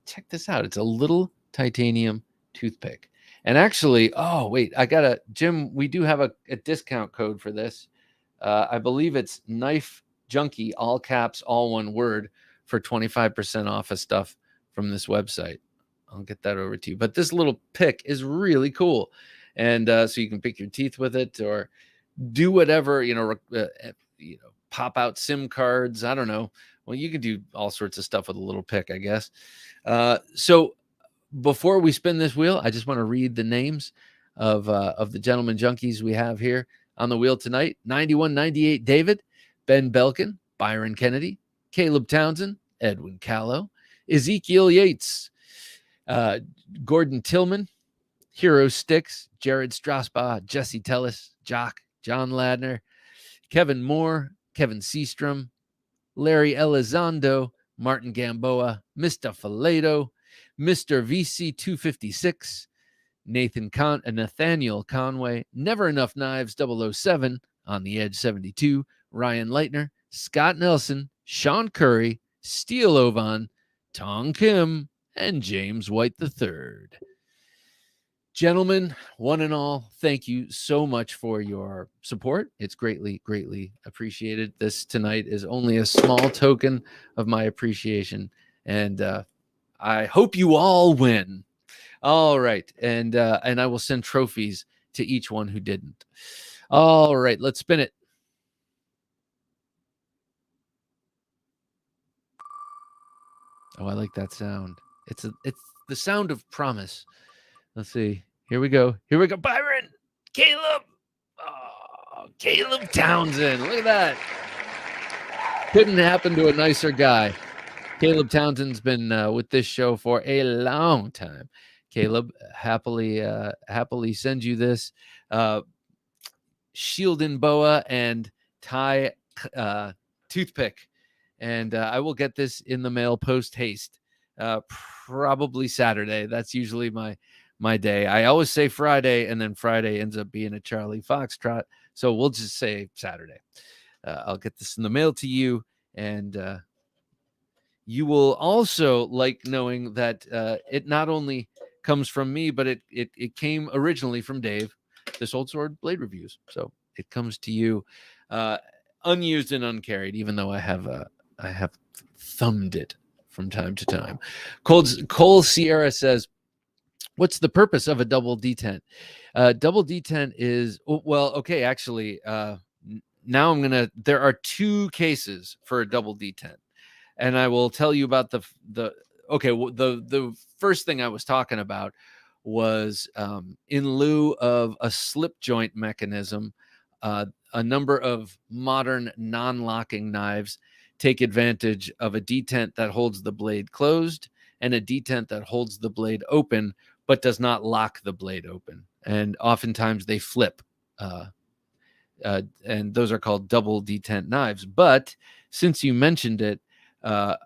Speaker 1: check this out. It's a little titanium toothpick. And actually, Jim, we do have a discount code for this. I believe it's Knife Junkie, all caps, all one word, for 25% off of stuff from this website. I'll get that over to you. But this little pick is really cool. And so you can pick your teeth with it, or do whatever, pop out SIM cards. I don't know. Well, you can do all sorts of stuff with a little pick, I guess. So before we spin this wheel, I just want to read the names of the gentleman junkies we have here on the wheel tonight. 9198 David, Ben Belkin, Byron Kennedy, Caleb Townsend, Edwin Callow, Ezekiel Yates, Gordon Tillman, Hero Sticks, Jared Strasbaugh, Jesse Tellis, Jock, John Ladner, Kevin Moore, Kevin Seastrom, Larry Elizondo, Martin Gamboa, Mr. Faledo, Mr. VC256, Nathaniel Conway, Never Enough Knives 007, On the Edge 72, Ryan Leitner, Scott Nelson, Sean Curry, Steele Ovan, Tong Kim, and James White III. Gentlemen, one and all, thank you so much for your support. It's greatly, greatly appreciated. This tonight is only a small token of my appreciation, and I hope you all win. All right, and I will send trophies to each one who didn't. All right, let's spin it. Oh, I like that sound. It's the sound of promise. Let's see. Here we go. Here we go. Byron, Caleb. Oh, Caleb Townsend. Look at that. Couldn't happen to a nicer guy. Caleb Townsend's been with this show for a long time. Caleb, happily sends you this shield and boa and tie toothpick, and I will get this in the mail post haste, probably Saturday. That's usually my day. I always say Friday, and then Friday ends up being a Charlie Foxtrot, so we'll just say Saturday. I'll get this in the mail to you, and you will also like knowing that it not only comes from me, but it came originally from Dave, this Old Sword Blade Reviews. So it comes to you unused and uncarried, even though I have thumbed it from time to time. Cole Sierra says, what's the purpose of a double detent? Double detent is, well, okay, actually, now there are two cases for a double detent. And I will tell you about the first thing I was talking about was in lieu of a slip joint mechanism, a number of modern non-locking knives take advantage of a detent that holds the blade closed and a detent that holds the blade open but does not lock the blade open. And oftentimes they flip. And those are called double detent knives. But since you mentioned it, a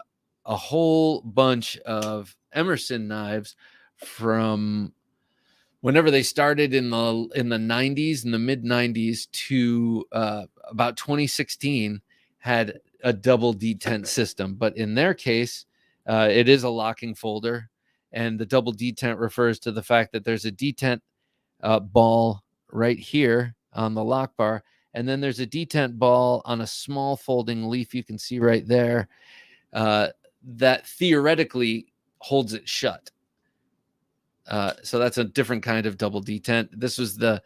Speaker 1: whole bunch of Emerson knives from whenever they started in the 90s, in the mid 90s to about 2016 had a double detent system. But in their case, it is a locking folder, and the double detent refers to the fact that there's a detent ball right here on the lock bar, and then there's a detent ball on a small folding leaf you can see right there that theoretically holds it shut. So that's a different kind of double detent. This was the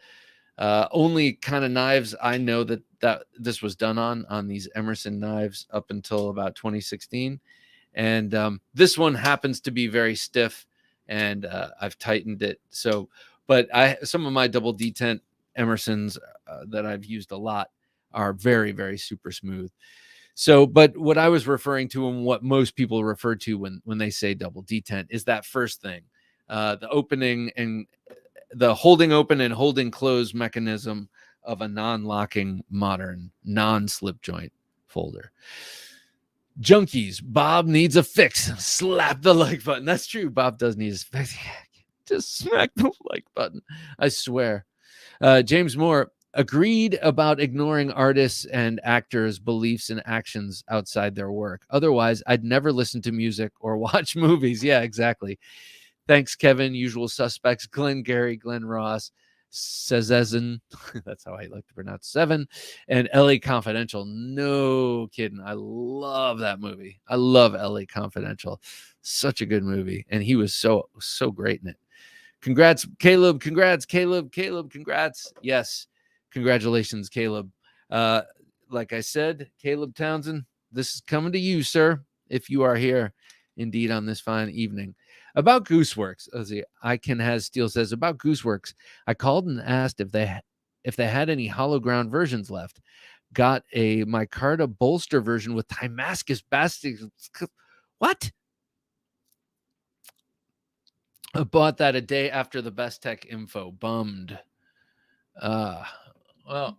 Speaker 1: only kind of knives I know that this was done on these Emerson knives up until about 2016. And this one happens to be very stiff, and I've tightened it. So, but some of my double detent Emersons that I've used a lot are very, very super smooth. So, but what I was referring to and what most people refer to when they say double detent is that first thing, the opening and the holding open and holding closed mechanism of a non-locking modern non-slip joint folder. Junkies, Bob needs a fix. Slap the like button. That's true. Bob does need his fix. Just smack the like button. I swear. James Moore agreed about ignoring artists and actors' beliefs and actions outside their work. Otherwise, I'd never listen to music or watch movies. Yeah, exactly. Thanks, Kevin. Usual suspects. Glenn Gary, Glenn Ross, Sezezen. That's how I like to pronounce 7. And LA Confidential. No kidding. I love that movie. I love LA Confidential. Such a good movie. And he was so great in it. Congrats, Caleb. Congrats, Caleb. Caleb, congrats. Yes. Congratulations, Caleb. Like I said, Caleb Townsend, this is coming to you, sir, if you are here indeed on this fine evening. About Gooseworks, Iken Has Steel says, about Gooseworks, I called and asked if they had any hollow ground versions left. Got a micarta bolster version with Timascus basket. What? I bought that a day after the Best Tech info. Bummed. Well,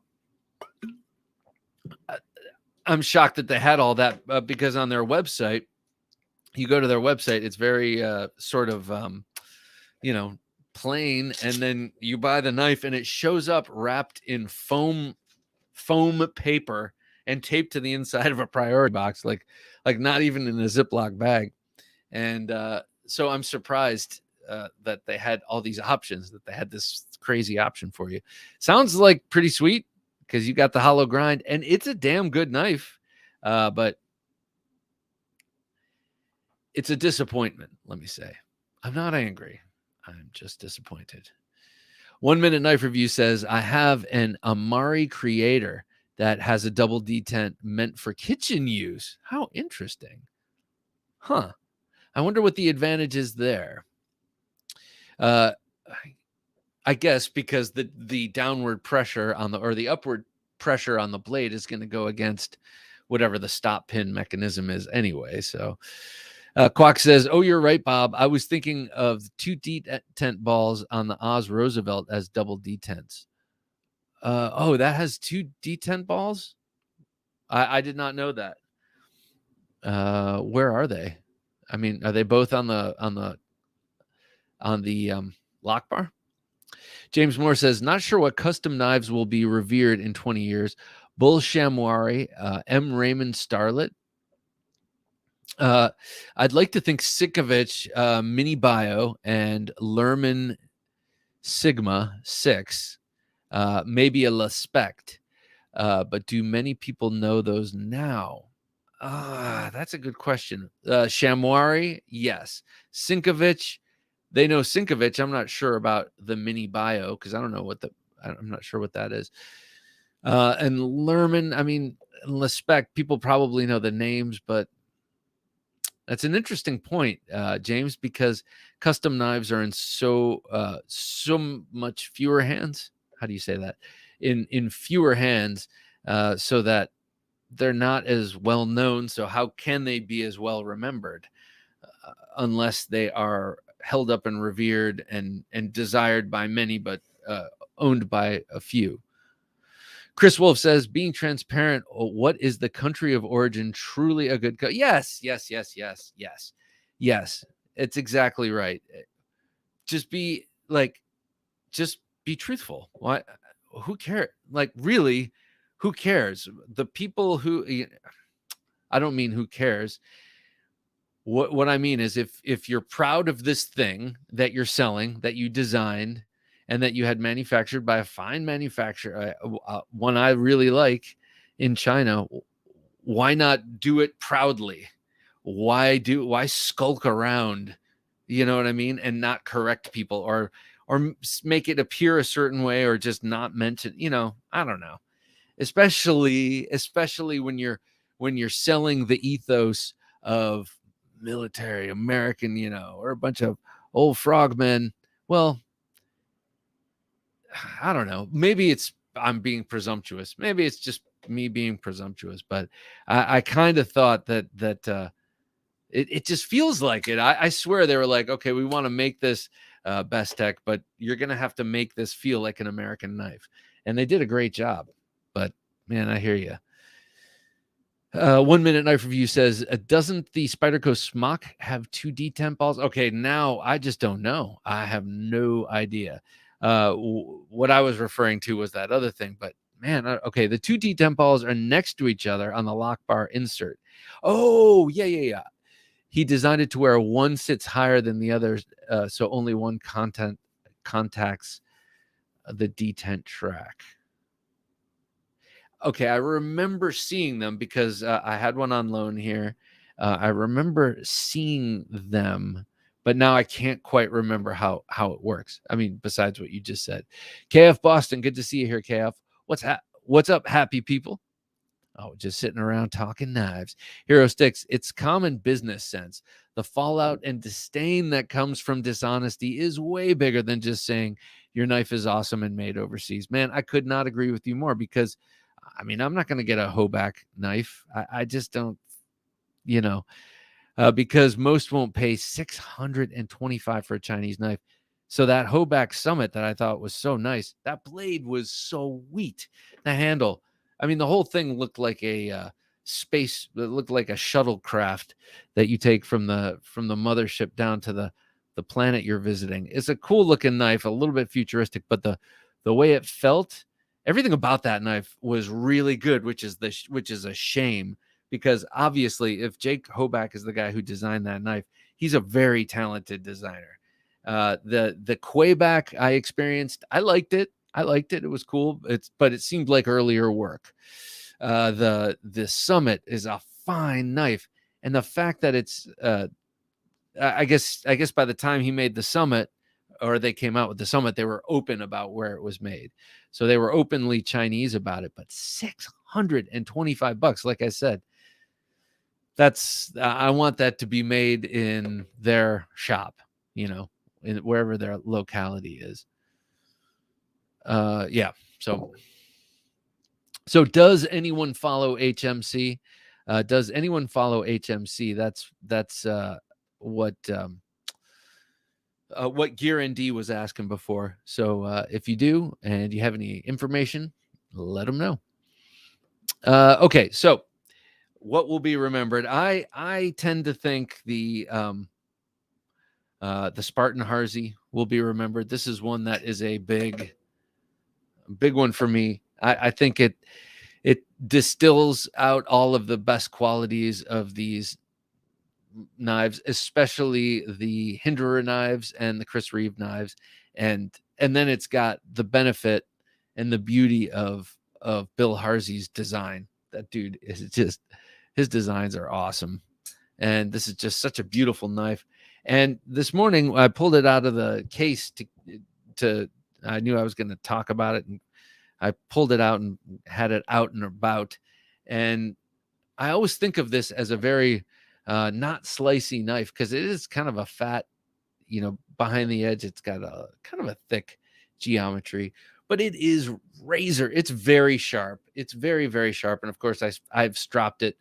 Speaker 1: I'm shocked that they had all that because on their website, you go to their website, it's very sort of, plain. And then you buy the knife and it shows up wrapped in foam paper and taped to the inside of a priority box, like not even in a Ziploc bag. And so I'm surprised that they had all these options, that they had this crazy option for you. Sounds like pretty sweet because you got the hollow grind, and it's a damn good knife, but it's a disappointment, let me say. I'm not angry. I'm just disappointed. 1 Minute Knife Review says, I have an Amari Creator that has a double detent meant for kitchen use. How interesting. Huh. I wonder what the advantage is there. I guess because the downward pressure on the upward pressure on the blade is going to go against whatever the stop pin mechanism is anyway. So Quack says, oh, you're right, Bob. I was thinking of 2 detent balls on the Oz Roosevelt as double detents. That has 2 detent balls? I did not know that. Where are they? I mean, are they both on the lock bar? James Moore says, not sure what custom knives will be revered in 20 years. Bull Shamwari, M. Raymond Starlet. I'd like to think Sikovich, Mini Bio, and Lerman Sigma 6, maybe a Lespect. But do many people know those now? That's a good question. Shamwari, yes. Sinkovich, they know Sinkovich. I'm not sure about the Mini Bio because I don't know I'm not sure what that is. And Lerman, I mean, Lespect, people probably know the names, but that's an interesting point, James, because custom knives are in so much fewer hands. How do you say that? In fewer hands, so that they're not as well known. So how can they be as well remembered unless they are held up and revered and desired by many, but owned by a few? Chris Wolf says, being transparent, what is the country of origin truly a good Yes. It's exactly right. Just be truthful. Why? Who cares? Like, really, who cares? The people who, I don't mean who cares. What I mean is if you're proud of this thing that you're selling, that you designed, and that you had manufactured by a fine manufacturer, one I really like in China, why not do it proudly? Why skulk around, you know what I mean, and not correct people or make it appear a certain way or just not mention, I don't know. Especially when you're selling the ethos of military American, or a bunch of old frogmen. Well, I don't know. Maybe I'm being presumptuous. Maybe it's just me being presumptuous, but I kind of thought that it just feels like it. I swear they were like, okay, we want to make this best tech, but you're going to have to make this feel like an American knife. And they did a great job, but man, I hear you. 1 Minute Knife Review says, doesn't the Spyderco Smock have 2 detent balls? Okay, now I just don't know. I have no idea. What I was referring to was that other thing, but man, okay, the 2 detent balls are next to each other on the lock bar insert. Oh, yeah. He designed it to where one sits higher than the others, so only one contacts the detent track. Okay, I remember seeing them because I had one on loan here. I remember seeing them, but now I can't quite remember how it works. I mean, besides what you just said. KF Boston, good to see you here, KF. What's up, happy people? Oh, just sitting around talking knives. Hero Sticks, it's common business sense. The fallout and disdain that comes from dishonesty is way bigger than just saying your knife is awesome and made overseas. Man, I could not agree with you more because, I mean, I'm not going to get a Hoback knife. I just don't, because most won't pay $625 for a Chinese knife. So that Hoback Summit that I thought was so nice, that blade was so sweet. The handle, I mean, the whole thing looked like a space. It looked like a shuttlecraft that you take from the mothership down to the planet you're visiting. It's a cool looking knife, a little bit futuristic, but the way it felt, everything about that knife was really good, which is a shame because obviously if Jake Hoback is the guy who designed that knife, he's a very talented designer. The Quayback I experienced, I liked it. It was cool. But it seemed like earlier work. The Summit is a fine knife, and the fact that it's I guess by the time he made the Summit, or they came out with the Summit, they were open about where it was made. So they were openly Chinese about it. But $625, like I said, that's I want that to be made in their shop, in wherever their locality is. Yeah. So does anyone follow HMC? Does anyone follow HMC? That's what Gear ND was asking before. So if you do and you have any information, let them know. Okay, so what will be remembered? I tend to think the Spartan Harzy will be remembered. This is one that is a big one for me. I think it distills out all of the best qualities of these knives, especially the Hinderer knives and the Chris Reeve knives, and then it's got the benefit and the beauty of Bill Harzy's design. That dude is just, his designs are awesome, and this is just such a beautiful knife. And this morning I pulled it out of the case to I knew I was going to talk about it, and I pulled it out and had it out and about. And I always think of this as a very not slicey knife, because it is kind of a fat, behind the edge. It's got a kind of a thick geometry, but it is razor. It's very sharp. It's very, very sharp. And of course, I've stropped it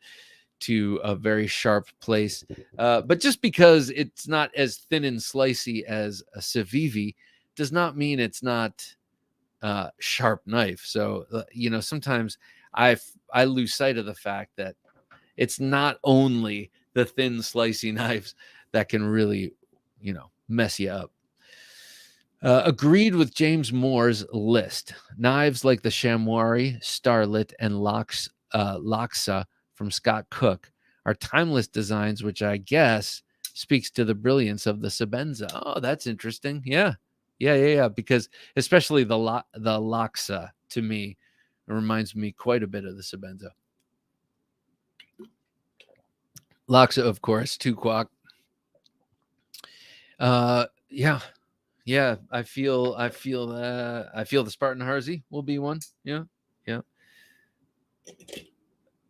Speaker 1: to a very sharp place. But just because it's not as thin and slicey as a Civivi does not mean it's not sharp knife. So sometimes I lose sight of the fact that it's not only the thin slicey knives that can really mess you up. Agreed with James Moore's list. Knives like the Shamwari, Starlit, and Laksa from Scott Cook are timeless designs, which I guess speaks to the brilliance of the Sebenza. Oh, that's interesting. Yeah. Because especially the Laksa, to me, reminds me quite a bit of the Sebenza. Laksa, of course, 2-quock. Yeah. I feel the Spartan Harzy will be one. Yeah.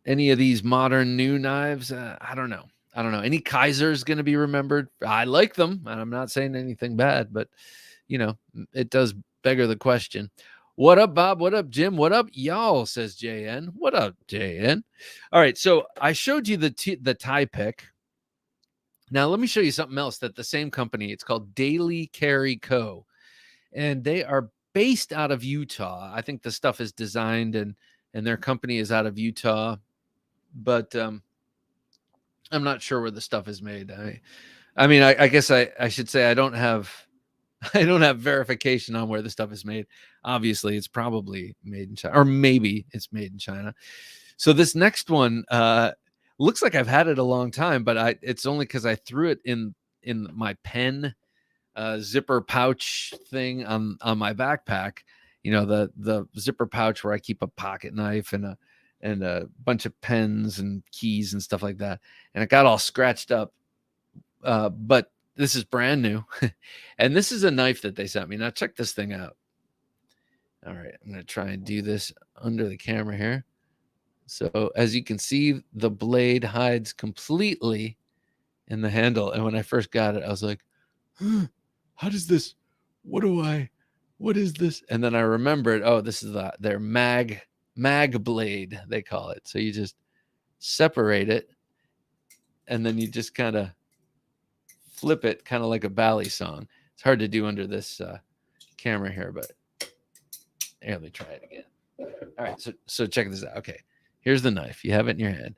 Speaker 1: Any of these modern new knives, I don't know. Any Kaiser's going to be remembered. I like them, and I'm not saying anything bad, but it does beggar the question. What up, Bob? What up, Jim? What up, y'all? Says JN. What up, JN? All right, so I showed you the tie pick. Now let me show you something else that the same company, it's called Daily Carry Co. And they are based out of Utah. I think the stuff is designed and their company is out of Utah, but I'm not sure where the stuff is made. I guess I should say I don't have verification on where the stuff is made. Obviously, it's probably made in China, or maybe it's made in China. So this next one looks like I've had it a long time, but it's only because I threw it in my pen zipper pouch thing on my backpack. The zipper pouch where I keep a pocket knife and a bunch of pens and keys and stuff like that. And it got all scratched up. But this is brand new. And this is a knife that they sent me. Now check this thing out. All right, I'm going to try and do this under the camera here. So as you can see, the blade hides completely in the handle. And when I first got it, I was like, how does this, what is this? And then I remembered, this is their mag blade, they call it. So you just separate it, and then you just kind of flip it, kind of like a bally song. It's hard to do under this camera here, but here, let me try it again. All right, so check this out. Okay, here's the knife. You have it in your hand.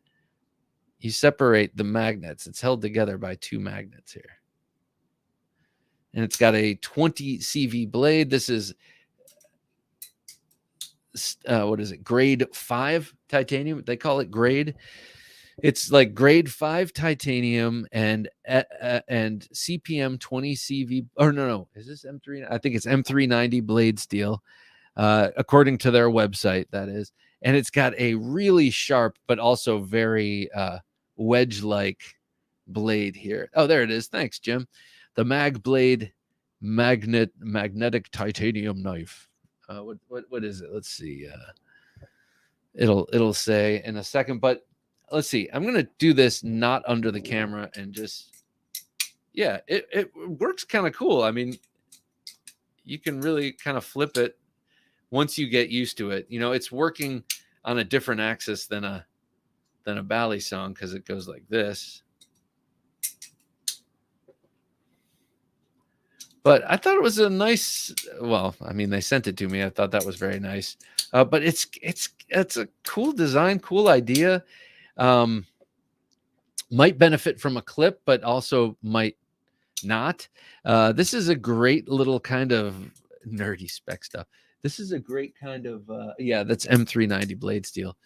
Speaker 1: You separate the magnets. It's held together by two magnets here. And it's got a 20 CV blade. This is, what is it? Grade 5 titanium. They call it grade. It's like grade 5 titanium and CPM 20 CV. Or no, is this M3? I think it's M390 blade steel, according to their website. That is, and it's got a really sharp but also very wedge-like blade here. Oh, there it is. Thanks, Jim. The Mag Blade magnetic titanium knife. What is it? Let's see. It'll say in a second, but let's see. I'm gonna do this not under the camera and just it works kind of cool. I mean, you can really kind of flip it once you get used to it. You know, it's working on a different axis than a bally song because it goes like this. But I thought it was a nice. Well, I mean, they sent it to me. I thought that was very nice. But it's a cool design, cool idea. Might benefit from a clip, but also might not. This is a great little kind of nerdy spec stuff. This is a great kind of that's M390 blade steel.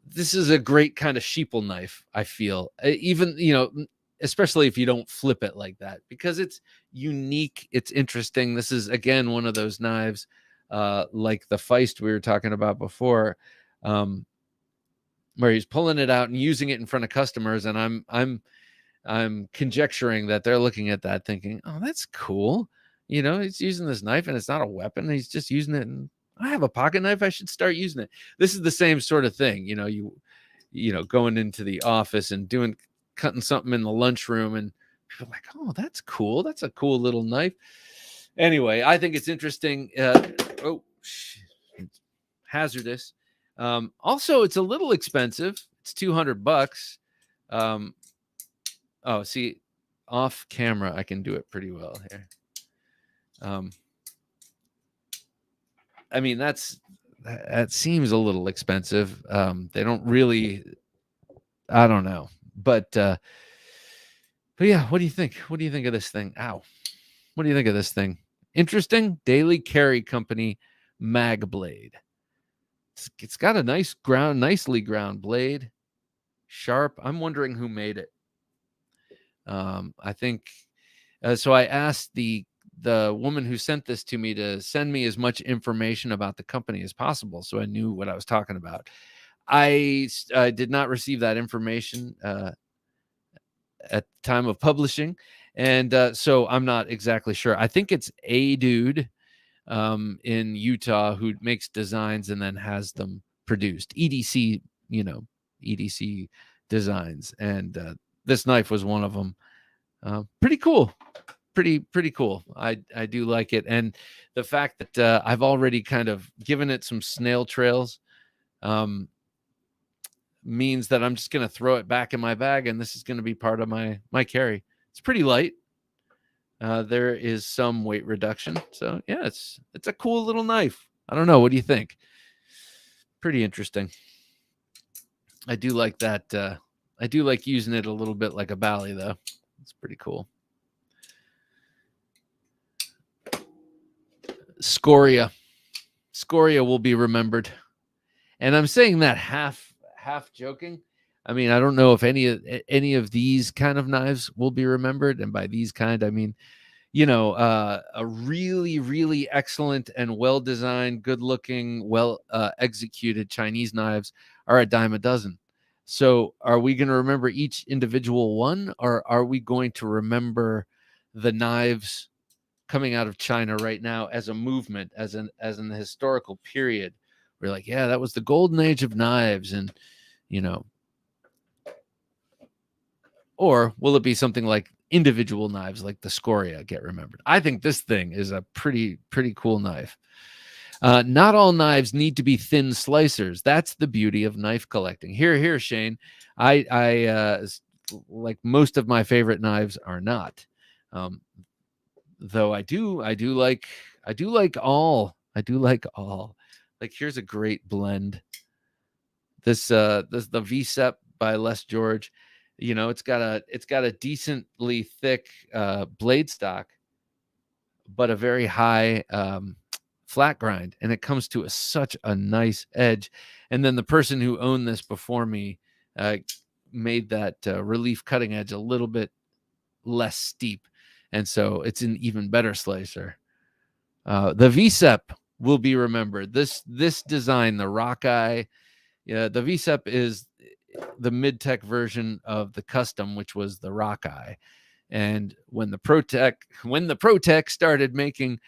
Speaker 1: This is a great kind of sheeple knife, I feel. Even, especially if you don't flip it like that, because it's unique, it's interesting. This is again one of those knives like the Feist we were talking about before, where he's pulling it out and using it in front of customers, and I'm conjecturing that they're looking at that thinking, oh, that's cool. He's using this knife and it's not a weapon. He's just using it. And I have a pocket knife. I should start using it. This is the same sort of thing. You going into the office and cutting something in the lunchroom, and people are like, oh, that's cool. That's a cool little knife. Anyway, I think it's interesting. It's hazardous. Also, it's a little expensive. It's $200. Oh, see, off camera, I can do it pretty well here. I mean, that seems a little expensive. They don't really, I don't know, but yeah, what do you think? What do you think of this thing? Ow. What do you think of this thing? Interesting. Daily Carry Company Mag Blade. It's got a nicely ground blade. Sharp. I'm wondering who made it. I think so. I asked the woman who sent this to me to send me as much information about the company as possible, so I knew what I was talking about. I did not receive that information at the time of publishing, and so I'm not exactly sure. I think it's a dude in Utah who makes designs and then has them produced. EDC, EDC designs, and this knife was one of them. Pretty cool. Pretty cool. I do like it, and the fact that I've already kind of given it some snail trails means that I'm just going to throw it back in my bag, and this is going to be part of my carry. It's pretty light. There is some weight reduction, so yeah, it's a cool little knife. I don't know. What do you think? Pretty interesting. I do like that. I do like using it a little bit like a bally, though. It's pretty cool. Scoria will be remembered, and I'm saying that half joking. I mean, I don't know if any of these kind of knives will be remembered, and by these kind, I mean, a really, really excellent and well designed, good looking, well executed Chinese knives are a dime a dozen. So, are we going to remember each individual one, or are we going to remember the knives coming out of China right now as a movement, as an historical period? We're like, yeah, that was the golden age of knives, and or will it be something like individual knives like the Scoria get remembered? I think this thing is a pretty cool knife. Not all knives need to be thin slicers. That's the beauty of knife collecting. Here, Shane. I like most of my favorite knives are not. Though I do like all. I do like all. Like, here's a great blend. This the VSEP by Les George. It's got a decently thick blade stock, but a very high flat grind, and it comes to such a nice edge. And then the person who owned this before me made that relief cutting edge a little bit less steep, and so it's an even better slicer. The VSEP will be remembered. This design, the Rockeye, the VSEP is the mid-tech version of the Custom, which was the Rockeye. And when the ProTech started making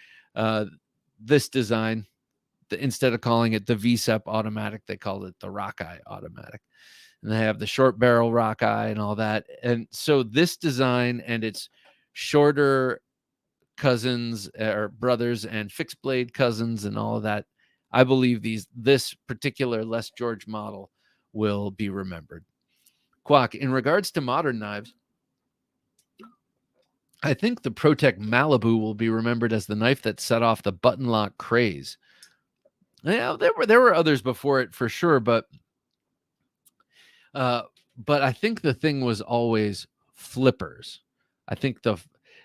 Speaker 1: this design, instead of calling it the VSEP automatic, they called it the Rockeye automatic. And they have the short barrel Rockeye and all that. And so this design and its shorter cousins or brothers and fixed blade cousins and all of that, I believe this particular Les George model will be remembered. Quack, in regards to modern knives, I think the ProTech Malibu will be remembered as the knife that set off the button lock craze. Yeah, there were others before it for sure, but I think the thing was always flippers. I think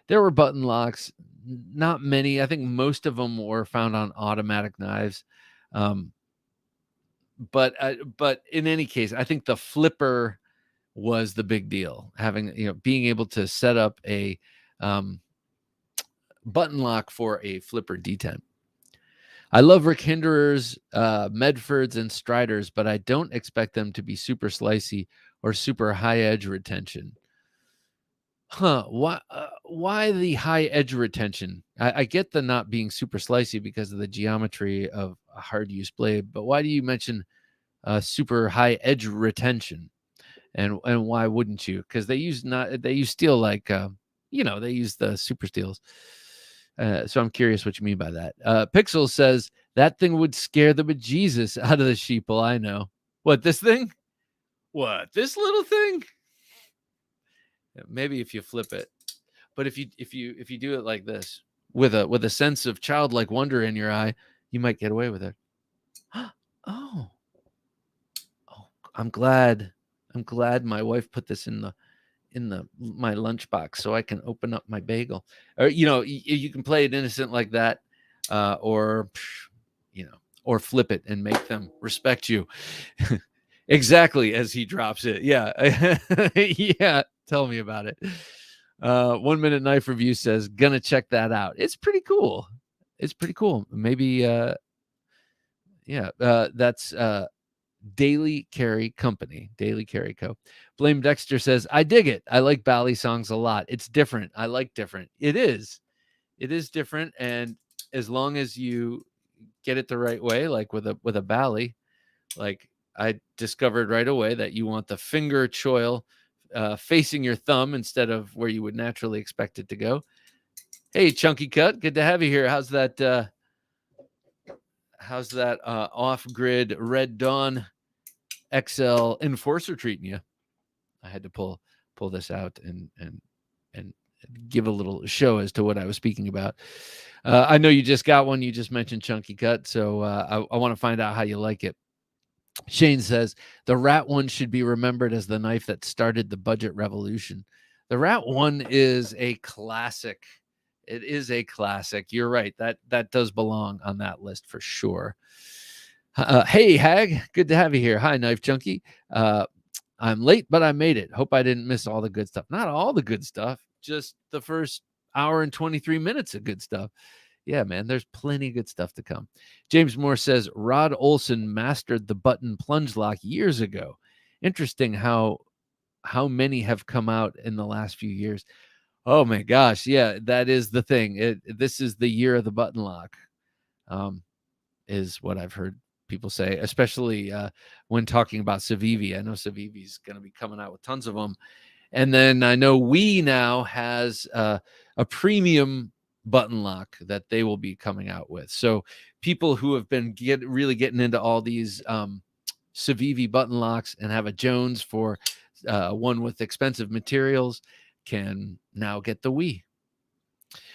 Speaker 1: there were button locks, not many. I think most of them were found on automatic knives. But in any case, I think the flipper was the big deal. Having, being able to set up a button lock for a flipper D10. I love Rick Hinderer's, Medfords, and Striders, but I don't expect them to be super slicey or super high edge retention. Why the high edge retention? I get the not being super slicey because of the geometry of a hard use blade, but why do you mention super high edge retention? And why wouldn't you? Because they use steel like they use the super steels. So I'm curious what you mean by that. Pixel says that thing would scare the bejesus out of the sheeple. I know. What, this thing? What, this little thing? Maybe if you flip it, but if you do it like this with a sense of childlike wonder in your eye, you might get away with it. Oh, I'm glad my wife put this in my lunchbox so I can open up my bagel. Or you can play it innocent like that, or flip it and make them respect you. Exactly, as he drops it. Yeah. Yeah, tell me about it. 1 Minute Knife Review says, gonna check that out. It's pretty cool. Maybe that's Daily Carry Company, Daily Carry Co. Blame Dexter says, I dig it. I like Bally songs a lot. It's different. I like different. It is different, and as long as you get it the right way, like with a Bally, like I discovered right away that you want the finger choil facing your thumb instead of where you would naturally expect it to go. Hey, Chunky Cut, good to have you here. How's that off-grid Red Dawn XL Enforcer treating you? I had to pull this out and give a little show as to what I was speaking about. I know you just got one. You just mentioned Chunky Cut, so I want to find out how you like it. Shane says the Rat One should be remembered as the knife that started the budget revolution. The Rat One is a classic. It is a classic. You're right. That does belong on that list for sure. Hey, Hag, good to have you here. Hi, Knife Junkie. I'm late, but I made it. Hope I didn't miss all the good stuff. Not all the good stuff, just the first hour and 23 minutes of good stuff. Yeah, man, there's plenty of good stuff to come. James Moore says Rod Olson mastered the button plunge lock years ago. Interesting how many have come out in the last few years. Oh my gosh, yeah, that is the thing. This is the year of the button lock, is what I've heard people say, especially when talking about Civivi. I know Civivi's going to be coming out with tons of them. And then I know We now has a premium button lock that they will be coming out with. So people who have been really getting into all these Civivi button locks and have a Jones for one with expensive materials can now get the We.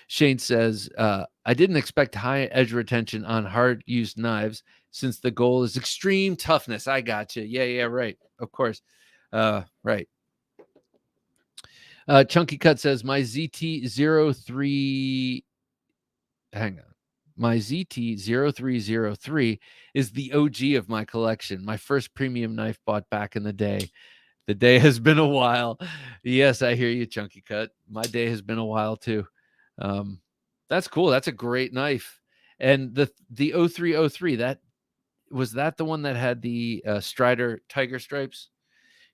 Speaker 1: Shane says, I didn't expect high edge retention on hard used knives since the goal is extreme toughness. I got you. Yeah, right. Of course. Right. Chunky Cut says, my ZT03, hang on. My ZT0303 is the OG of my collection. My first premium knife bought back in the day. The day has been a while. Yes, I hear you, Chunky Cut. My day has been a while too. That's cool. That's a great knife. And the 0303, that was that the one that had the Strider tiger stripes?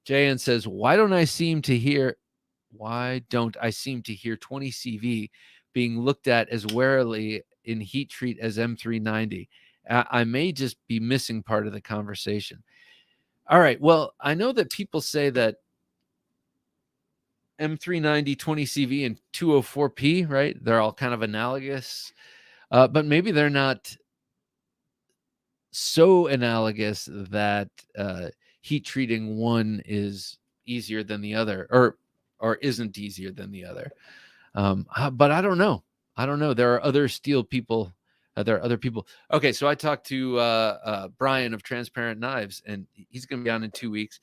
Speaker 1: JN says, why don't I seem to hear 20 CV being looked at as warily in heat treat as M390? I may just be missing part of the conversation. All right. Well, I know that people say that M390, 20 CV, and 204P, right? They're all kind of analogous, but maybe they're not so analogous that heat treating one is easier than the other, or isn't easier than the other. But I don't know. There are other steel people. There are other people. Okay, so I talked to Brian of Transparent Knives, and he's going to be on in 2 weeks.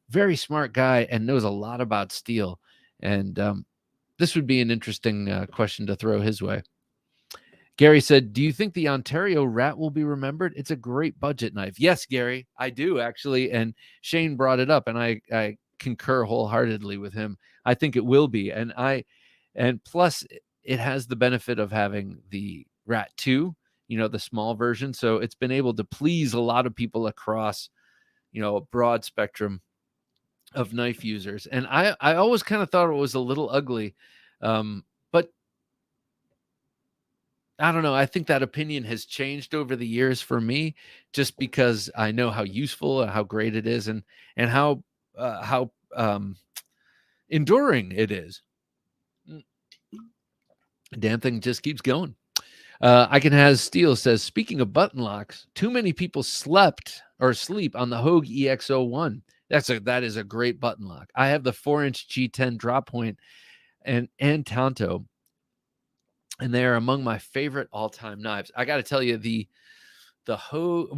Speaker 1: Very smart guy and knows a lot about steel. And this would be an interesting question to throw his way. Gary said, do you think the Ontario Rat will be remembered? It's a great budget knife. Yes, Gary, I do actually. And Shane brought it up, and I concur wholeheartedly with him. I think it will be. And plus it has the benefit of having the Rat 2, the small version. So it's been able to please a lot of people across, a broad spectrum of knife users. And I always kind of thought it was a little ugly. But I don't know. I think that opinion has changed over the years for me, just because I know how useful and how great it is, and how enduring it is. Damn thing just keeps going. I Can Has Steel says, speaking of button locks, too many people sleep on the Hogue EX01. That is a great button lock. I have the 4-inch G10 drop point and Tanto, and they are among my favorite all-time knives. I got to tell you, the Hogue,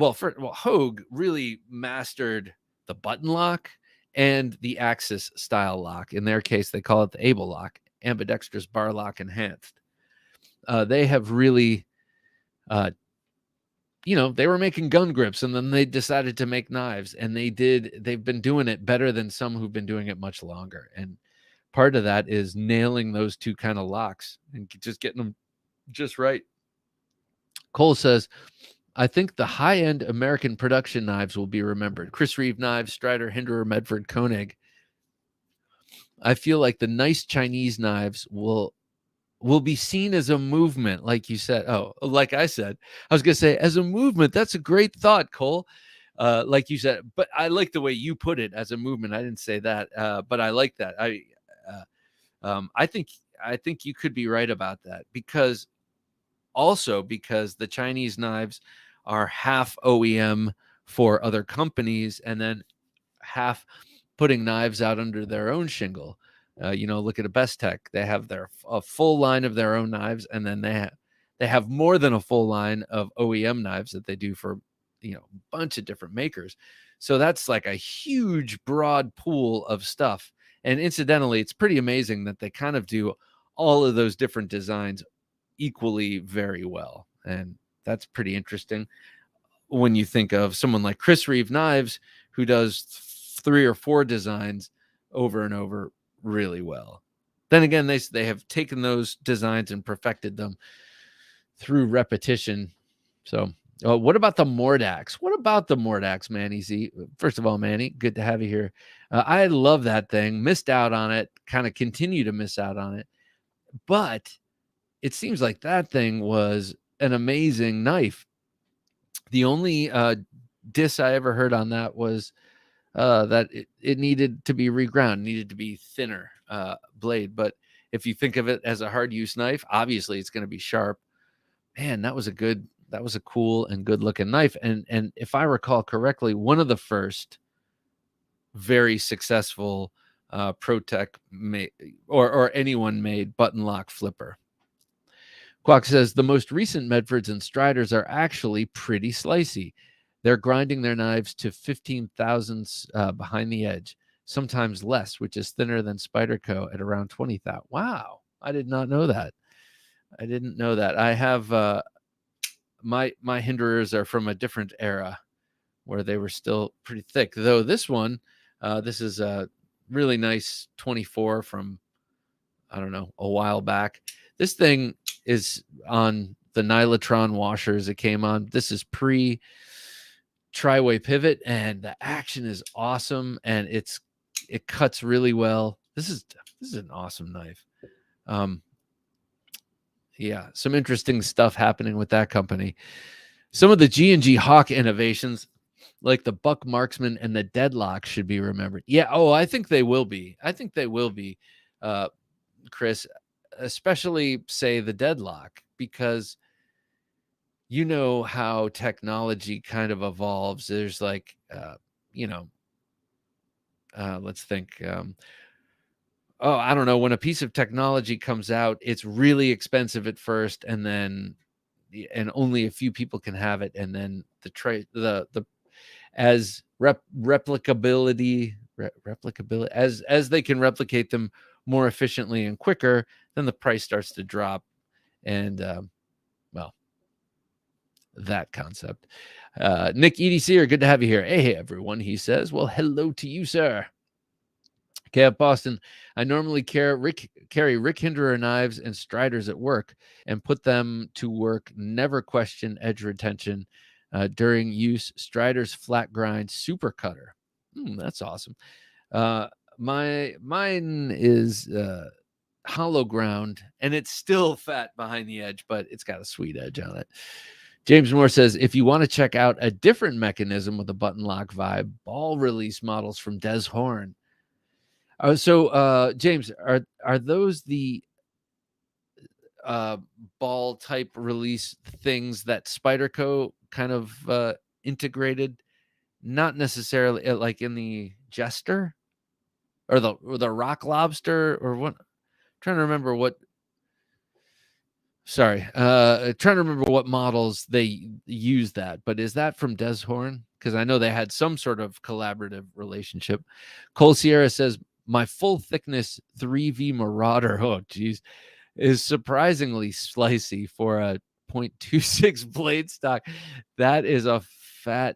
Speaker 1: Hogue really mastered the button lock and the Axis style lock. In their case, they call it the Able lock, ambidextrous bar lock enhanced. They have really, they were making gun grips, and then they decided to make knives, and they've been doing it better than some who've been doing it much longer. And part of that is nailing those two kind of locks and just getting them just right. Cole says, I think the high-end American production knives will be remembered. Chris Reeve knives, Strider, Hinderer, Medford, Koenig. I feel like the nice Chinese knives will be seen as a movement, like you said. Oh, like I said, I was going to say, as a movement. That's a great thought, Cole. Like you said, but I like the way you put it, as a movement. I didn't say that, but I like that. I think you could be right about that, because the Chinese knives are half OEM for other companies, and then half putting knives out under their own shingle. Look at a Best Tech. They have a full line of their own knives, and then they have more than a full line of OEM knives that they do for a bunch of different makers. So that's like a huge, broad pool of stuff. And incidentally, it's pretty amazing that they kind of do all of those different designs equally very well. And that's pretty interesting when you think of someone like Chris Reeve Knives, who does 3 or 4 designs over and over really well. Then again, they have taken those designs and perfected them through repetition. So what about the Mordax? What about the Mordax, Manny Z? First of all, Manny, good to have you here. I love that thing. Missed out on it. Kind of continue to miss out on it. But it seems like that thing was an amazing knife. The only diss I ever heard on that was that it needed to be reground, needed to be thinner blade. But if you think of it as a hard use knife, obviously it's going to be sharp. Man, that was a cool and good looking knife. And if I recall correctly, one of the first very successful ProTech made, or anyone made button lock flipper. Quack says the most recent Medfords and Striders are actually pretty slicey. They're grinding their knives to 15 thousandths behind the edge, sometimes less, which is thinner than Spyderco at around 20,000. Wow, I did not know that. I didn't know that. I have my Hinderers are from a different era where they were still pretty thick. Though this one, this is really nice 24 from, I don't know, a while back. This thing is on the Nylotron washers it came on. This is pre tri-way pivot, and the action is awesome, and it cuts really well. This is an awesome knife. Yeah, some interesting stuff happening with that company. Some of the G&G Hawk innovations, like the Buck Marksman and the Deadlock, should be remembered. Yeah, I think they will be. Chris, especially say the Deadlock, because you know how technology kind of evolves. There's like, let's think. I don't know. When a piece of technology comes out, it's really expensive at first, and only a few people can have it, and then as replicability as they can replicate them more efficiently and quicker, then the price starts to drop, and that concept. Nick EDC, good to have you here. Hey everyone, he says. Well, hello to you, sir. Kev Boston, I normally carry Rick Hinderer knives and Striders at work and put them to work. Never question edge retention during use. Striders flat grind super cutter. That's awesome. Mine is hollow ground, and it's still fat behind the edge, but it's got a sweet edge on it. James Moore says, if you want to check out a different mechanism with a button lock vibe, ball release models from Des Horn. So James, are those the ball type release things that Spyderco kind of integrated? Not necessarily like in the Jester or the Rock Lobster, or what? I'm trying to remember what. Sorry, trying to remember what models they use that. But is that from Des Horn? Because I know they had some sort of collaborative relationship. Cole Sierra says, my full thickness 3V Marauder, is surprisingly slicey for a 0.26 blade stock. That is a fat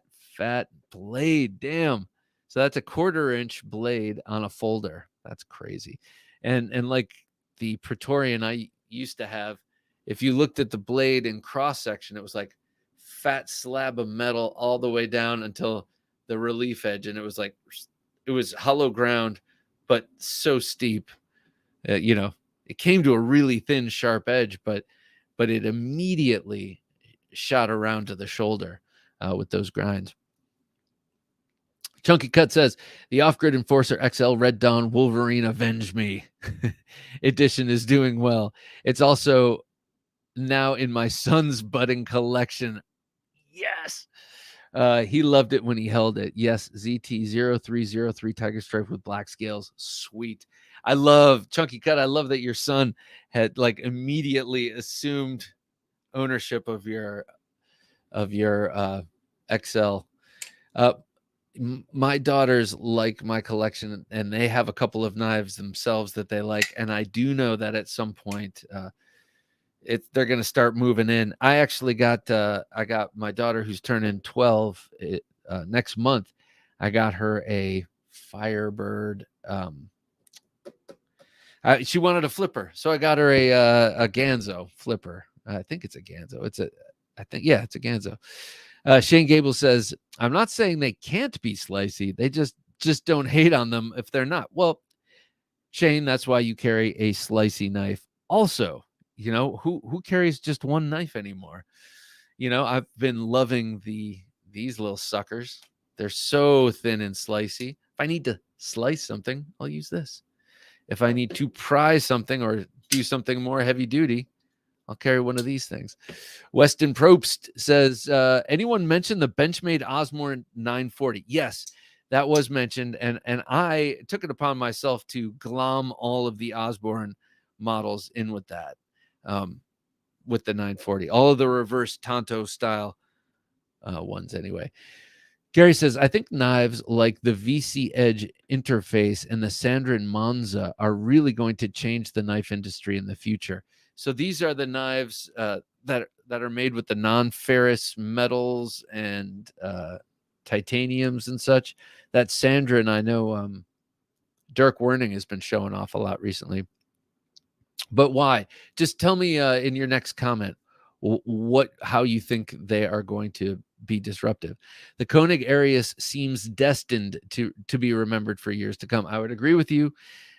Speaker 1: blade. Damn. So that's a 1/4 inch blade on a folder. That's crazy. And like the Praetorian I used to have, if you looked at the blade in cross section, it was like fat slab of metal all the way down until the relief edge, and it was hollow ground, but so steep. It came to a really thin, sharp edge, but it immediately shot around to the shoulder with those grinds. Chunky Cut says, the Off-Grid Enforcer XL Red Dawn Wolverine Avenge Me edition is doing well. It's also now in my son's budding collection. Yes. He loved it when he held it. Yes, ZT0303 Tiger Stripe with black scales. Sweet. I love Chunky Cut. I love that your son had like immediately assumed ownership of your XL. My daughters like my collection, and they have a couple of knives themselves that they like, and I do know that at some point they're going to start moving in. I actually got my daughter, who's turning 12 next month. I got her a Firebird. She wanted a flipper, so I got her a Ganzo flipper. I think it's a Ganzo. It's a Ganzo. Shane Gable says, I'm not saying they can't be slicey. They just don't hate on them if they're not. Well, Shane, that's why you carry a slicey knife. Also, who carries just one knife anymore? I've been loving these little suckers. They're so thin and slicey. If I need to slice something, I'll use this. If I need to pry something or do something more heavy duty, I'll carry one of these things. Weston Probst says, anyone mention the Benchmade Osborne 940? Yes, that was mentioned. And I took it upon myself to glom all of the Osborne models in with that, with the 940, all of the reverse Tonto style ones anyway. Gary says, I think knives like the VC Edge interface and the Sandrin Monza are really going to change the knife industry in the future. So these are the knives that are made with the non-ferrous metals and titaniums and such. That Sandrin, I know Dirk Werning has been showing off a lot recently. But why? Just tell me in your next comment how you think they are going to be disruptive. The Koenig Arius seems destined to be remembered for years to come. I would agree with you.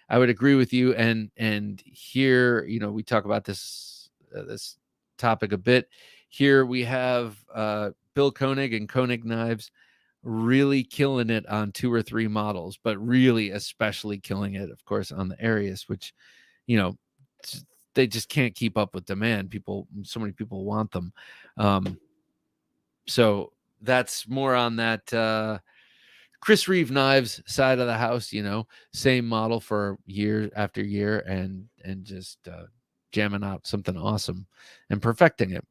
Speaker 1: And here, we talk about this topic a bit. Here we have Bill Koenig and Koenig Knives really killing it on 2 or 3 models, but really especially killing it, of course, on the Arius, which, they just can't keep up with demand. So many people want them. So that's more on that Chris Reeve Knives side of the house, same model for year after year and just jamming out something awesome and perfecting it.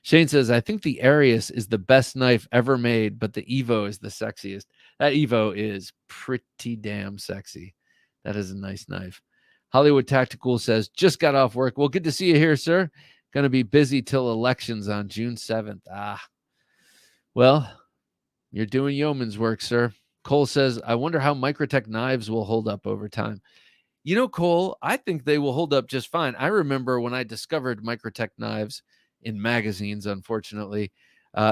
Speaker 1: Shane says, I think the Arius is the best knife ever made, but the Evo is the sexiest. That Evo is pretty damn sexy. That is a nice knife. Hollywood Tactical says, just got off work. Well, good to see you here, sir. Going to be busy till elections on June 7th. Well, you're doing yeoman's work, sir. Cole says, I wonder how Microtech knives will hold up over time. Cole, I think they will hold up just fine. I remember when I discovered Microtech knives in magazines, unfortunately,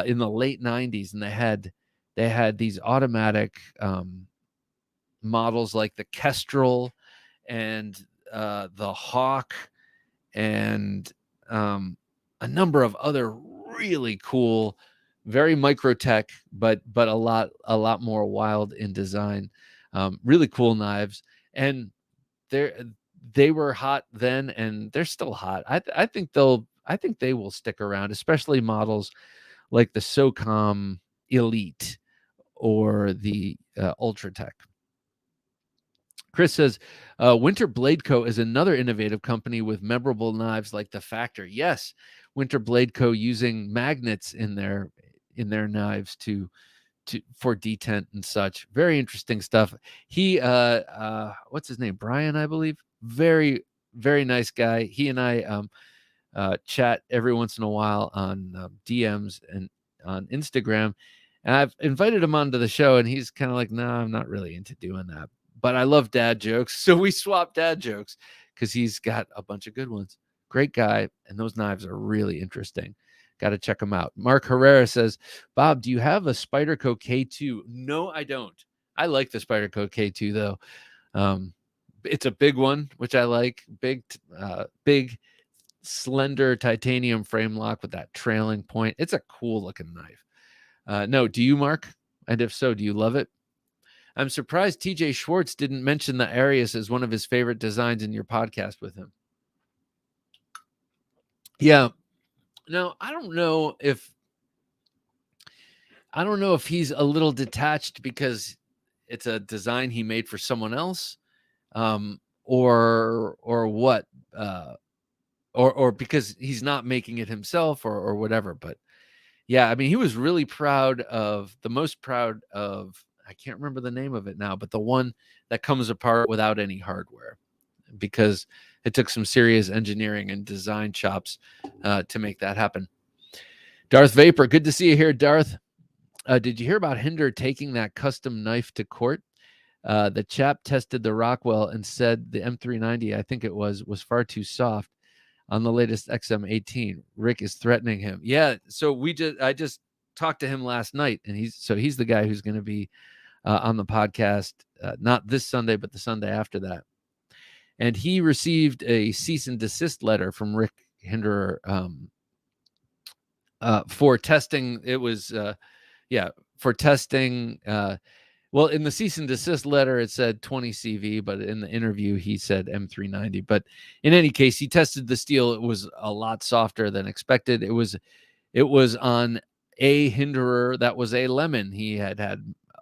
Speaker 1: in the late 90s, and they had these automatic models like the Kestrel and the Hawk and a number of other really cool, very Microtech, but a lot more wild in design. Really cool knives, and they were hot then, and they're still hot. I think they will stick around, especially models like the SOCOM Elite or the Ultratech. Chris says, Winter Blade Co. is another innovative company with memorable knives like the Factor. Yes, Winter Blade Co. using magnets in their knives for detent and such. Very interesting stuff. He what's his name? Brian, I believe. Very, very nice guy. He and I chat every once in a while on DMs and on Instagram. And I've invited him onto the show, and he's kind of like, no, I'm not really into doing that. But I love dad jokes. So we swap dad jokes because he's got a bunch of good ones. Great guy. And those knives are really interesting. Got to check them out. Mark Herrera says, Bob, do you have a Spyderco K2? No, I don't. I like the Spyderco K2, though. It's a big one, which I like. Big, slender titanium frame lock with that trailing point. It's a cool looking knife. No, do you, Mark? And if so, do you love it? I'm surprised TJ Schwartz didn't mention the Arius as one of his favorite designs in your podcast with him. Yeah. Now, I don't know if he's a little detached because it's a design he made for someone else, or what, or because he's not making it himself, or whatever. But yeah, I mean, he was really most proud of, I can't remember the name of it now, but the one that comes apart without any hardware, because it took some serious engineering and design chops to make that happen. Darth Vapor, good to see you here, Darth. Did you hear about Hinder taking that custom knife to court? The chap tested the Rockwell and said the M390, I think it was far too soft on the latest XM18. Rick is threatening him. Yeah, so I just talked to him last night, and he's the guy who's going to be on the podcast, not this Sunday, but the Sunday after that. And he received a cease and desist letter from Rick Hinderer for testing. It was, for testing. Well, in the cease and desist letter, it said 20 CV, but in the interview, he said M390. But in any case, he tested the steel. It was a lot softer than expected. It was on a Hinderer that was a lemon. He had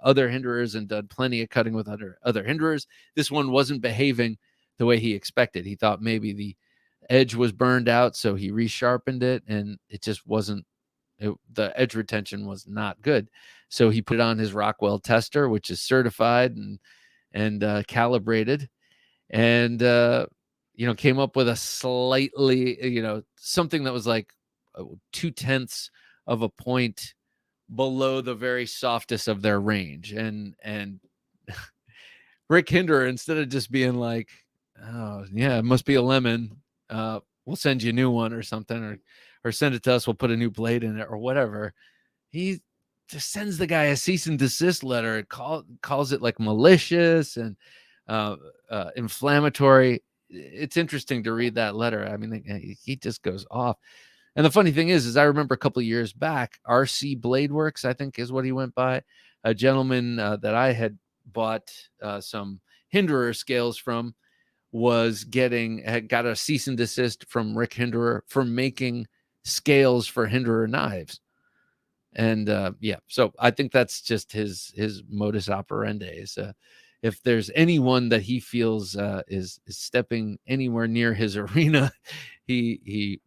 Speaker 1: other Hinderers and done plenty of cutting with other Hinderers. This one wasn't behaving the way he expected. He thought maybe the edge was burned out, so he resharpened it, and it just wasn't. The edge retention was not good. So he put it on his Rockwell tester, which is certified and calibrated, and came up with a slightly, something that was like 0.2 of a point below the very softest of their range. And Rick Hinderer, instead of just being like, oh yeah, it must be a lemon, we'll send you a new one or something, or send it to us, we'll put a new blade in it or whatever, he just sends the guy a cease and desist letter. It calls it like malicious and inflammatory. It's interesting to read that letter. I mean, he just goes off. And the funny thing is I remember a couple of years back, RC Blade Works, I think is what he went by, a gentleman that I had bought some Hinderer scales from, had got a cease and desist from Rick Hinderer for making scales for Hinderer knives. And so I think that's just his modus operandi. So if there's anyone that he feels is stepping anywhere near his arena, he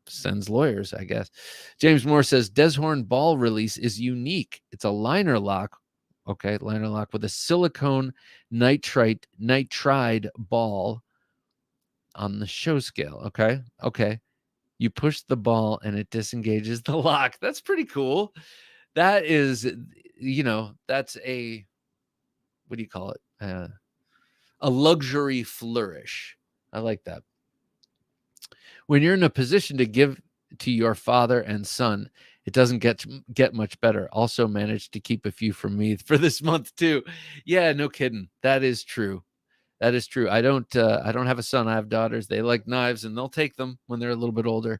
Speaker 1: sends lawyers, I guess. James Moore says Deshorn ball release is unique. It's a liner lock. Okay, liner lock with a silicone nitride ball on the show scale. Okay. You push the ball and it disengages the lock. That's pretty cool. That is, that's a, what do you call it? A luxury flourish. I like that. When you're in a position to give to your father and son, it doesn't get much better. Also managed to keep a few from me for this month too. Yeah, no kidding. That is true. That is true. I don't have a son. I have daughters. They like knives and they'll take them when they're a little bit older.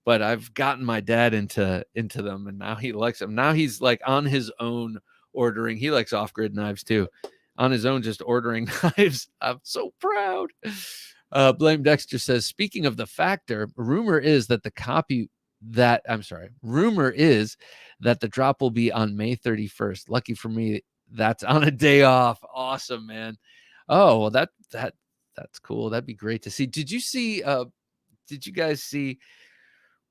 Speaker 1: But I've gotten my dad into them, and now he likes them. Now he's like on his own ordering. He likes off-grid knives too. On his own, just ordering knives. I'm so proud. Blame Dexter says, speaking of the factor, rumor is that the drop will be on May 31st. Lucky for me, that's on a day off. Awesome, man. Oh, well, that's cool. That'd be great to see. Did you guys see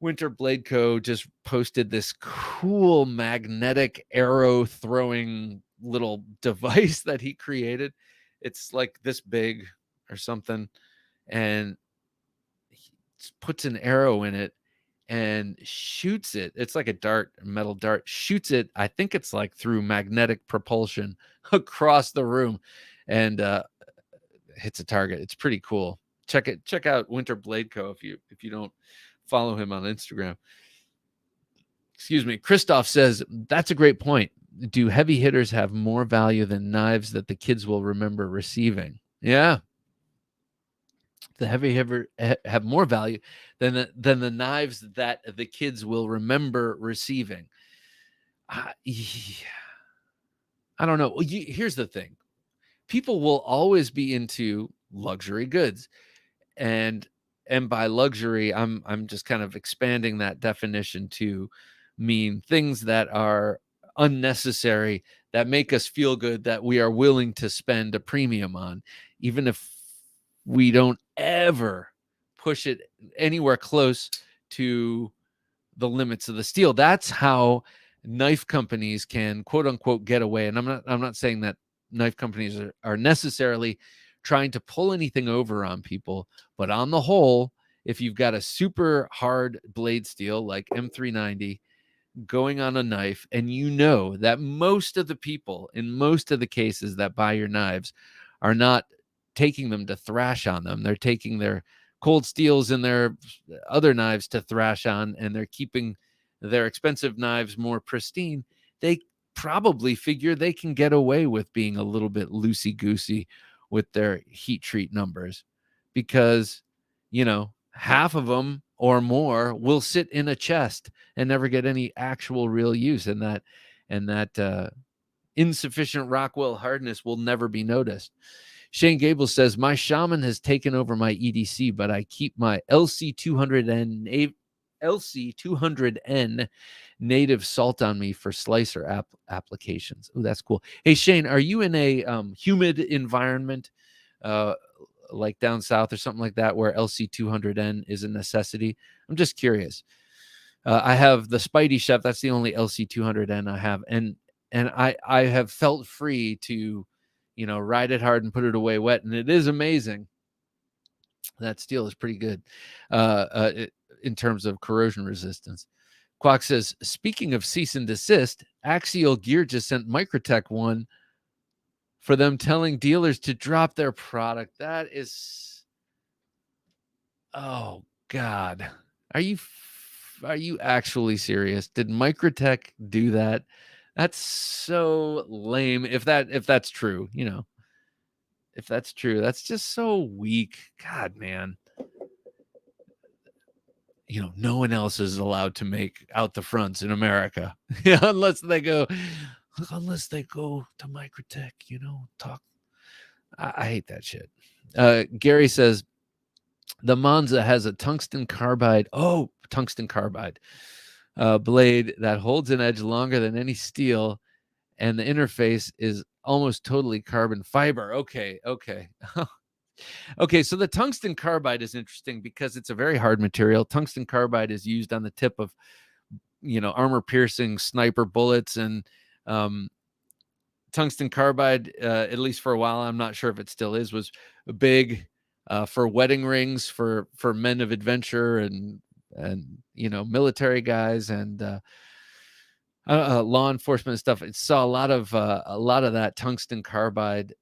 Speaker 1: Winter Blade Co. just posted this cool magnetic arrow throwing little device that he created? It's like this big or something, and he puts an arrow in it and shoots it. It's like a metal dart, shoots it. I think it's like through magnetic propulsion across the room, and hits a target. It's pretty cool. Check out Winter Blade Co. if you don't follow him on Instagram. Excuse me. Christoph says, that's a great point. Do heavy hitters have more value than knives that the kids will remember receiving? Yeah. The heavy hitter have more value than the knives that the kids will remember receiving. I don't know. Here's the thing. People will always be into luxury goods. And by luxury, I'm just kind of expanding that definition to mean things that are unnecessary, that make us feel good, that we are willing to spend a premium on, even if we don't ever push it anywhere close to the limits of the steel. That's how knife companies can, quote unquote, get away. And I'm not saying that knife companies are necessarily trying to pull anything over on people, but on the whole, if you've got a super hard blade steel like M390 going on a knife, and you know that most of the people in most of the cases that buy your knives are not taking them to thrash on them, they're taking their cold steels and their other knives to thrash on, and they're keeping their expensive knives more pristine, they probably figure they can get away with being a little bit loosey-goosey with their heat treat numbers, because half of them or more will sit in a chest and never get any actual real use, and that insufficient Rockwell hardness will never be noticed. Shane Gable says, my Shaman has taken over my EDC, but I keep my LC200N native salt on me for slicer applications. Oh, that's cool. Hey, Shane, are you in a humid environment like down south or something like that where LC200N is a necessity? I'm just curious. I have the Spidey Chef. That's the only LC200N I have. And I have felt free to, ride it hard and put it away wet. And it is amazing. That steel is pretty good in terms of corrosion resistance. Quack says, speaking of cease and desist, Axial Gear just sent Microtech one for them telling dealers to drop their product. That is, oh God, are you actually serious? Did Microtech do that? That's so lame. If that's true, if that's true, that's just so weak. God, man. No one else is allowed to make out the fronts in America unless they go to Microtech, talk. I hate that shit. Gary says the Monza has a tungsten carbide blade that holds an edge longer than any steel, and the interface is almost totally carbon fiber. Okay. Okay, so the tungsten carbide is interesting because it's a very hard material. Tungsten carbide is used on the tip of, armor-piercing sniper bullets, and tungsten carbide, at least for a while, I'm not sure if it still is, was big for wedding rings for men of adventure and military guys and law enforcement stuff. It saw a lot of that tungsten carbide.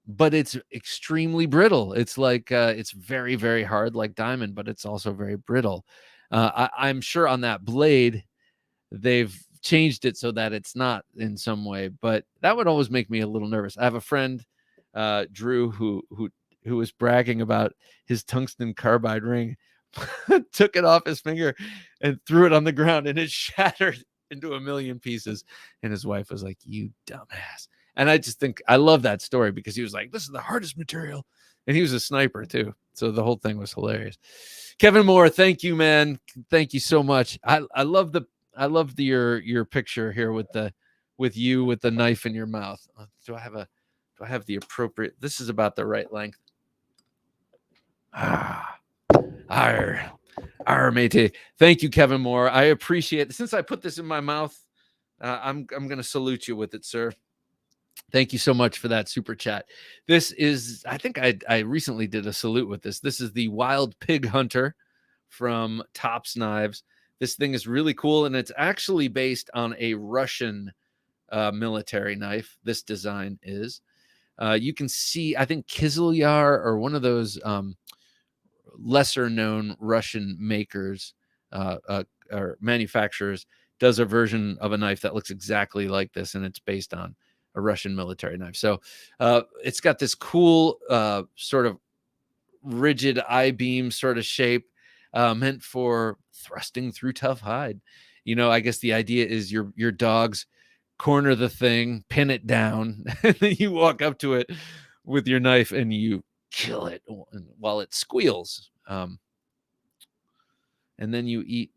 Speaker 1: But it's extremely brittle. It's like it's very, very hard like diamond, but it's also very brittle. I'm sure on that blade they've changed it so that it's not in some way, but that would always make me a little nervous. I have a friend, Drew, who was bragging about his tungsten carbide ring, took it off his finger and threw it on the ground, and it shattered into a million pieces. And his wife was like, "You dumbass." And I just think I love that story because he was like, "This is the hardest material." And he was a sniper too. So the whole thing was hilarious. Kevin Moore, thank you, man. Thank you so much. I love your picture here with you with the knife in your mouth. Do I have the appropriate? This is about the right length. Matey. Thank you, Kevin Moore. I appreciate it. Since I put this in my mouth, I'm going to salute you with it, sir. Thank you so much for that super chat. This is, I think I recently did a salute with this. This is the Wild Pig Hunter from Tops Knives. This thing is really cool, and it's actually based on a Russian military knife. This design is. You can see, I think Kizylyar or one of those lesser known Russian makers or manufacturers does a version of a knife that looks exactly like this, and it's based on a Russian military knife. So it's got this cool sort of rigid I-beam sort of shape meant for thrusting through tough hide. I guess the idea is your dogs corner the thing, pin it down, and then you walk up to it with your knife and you kill it while it squeals. And then you eat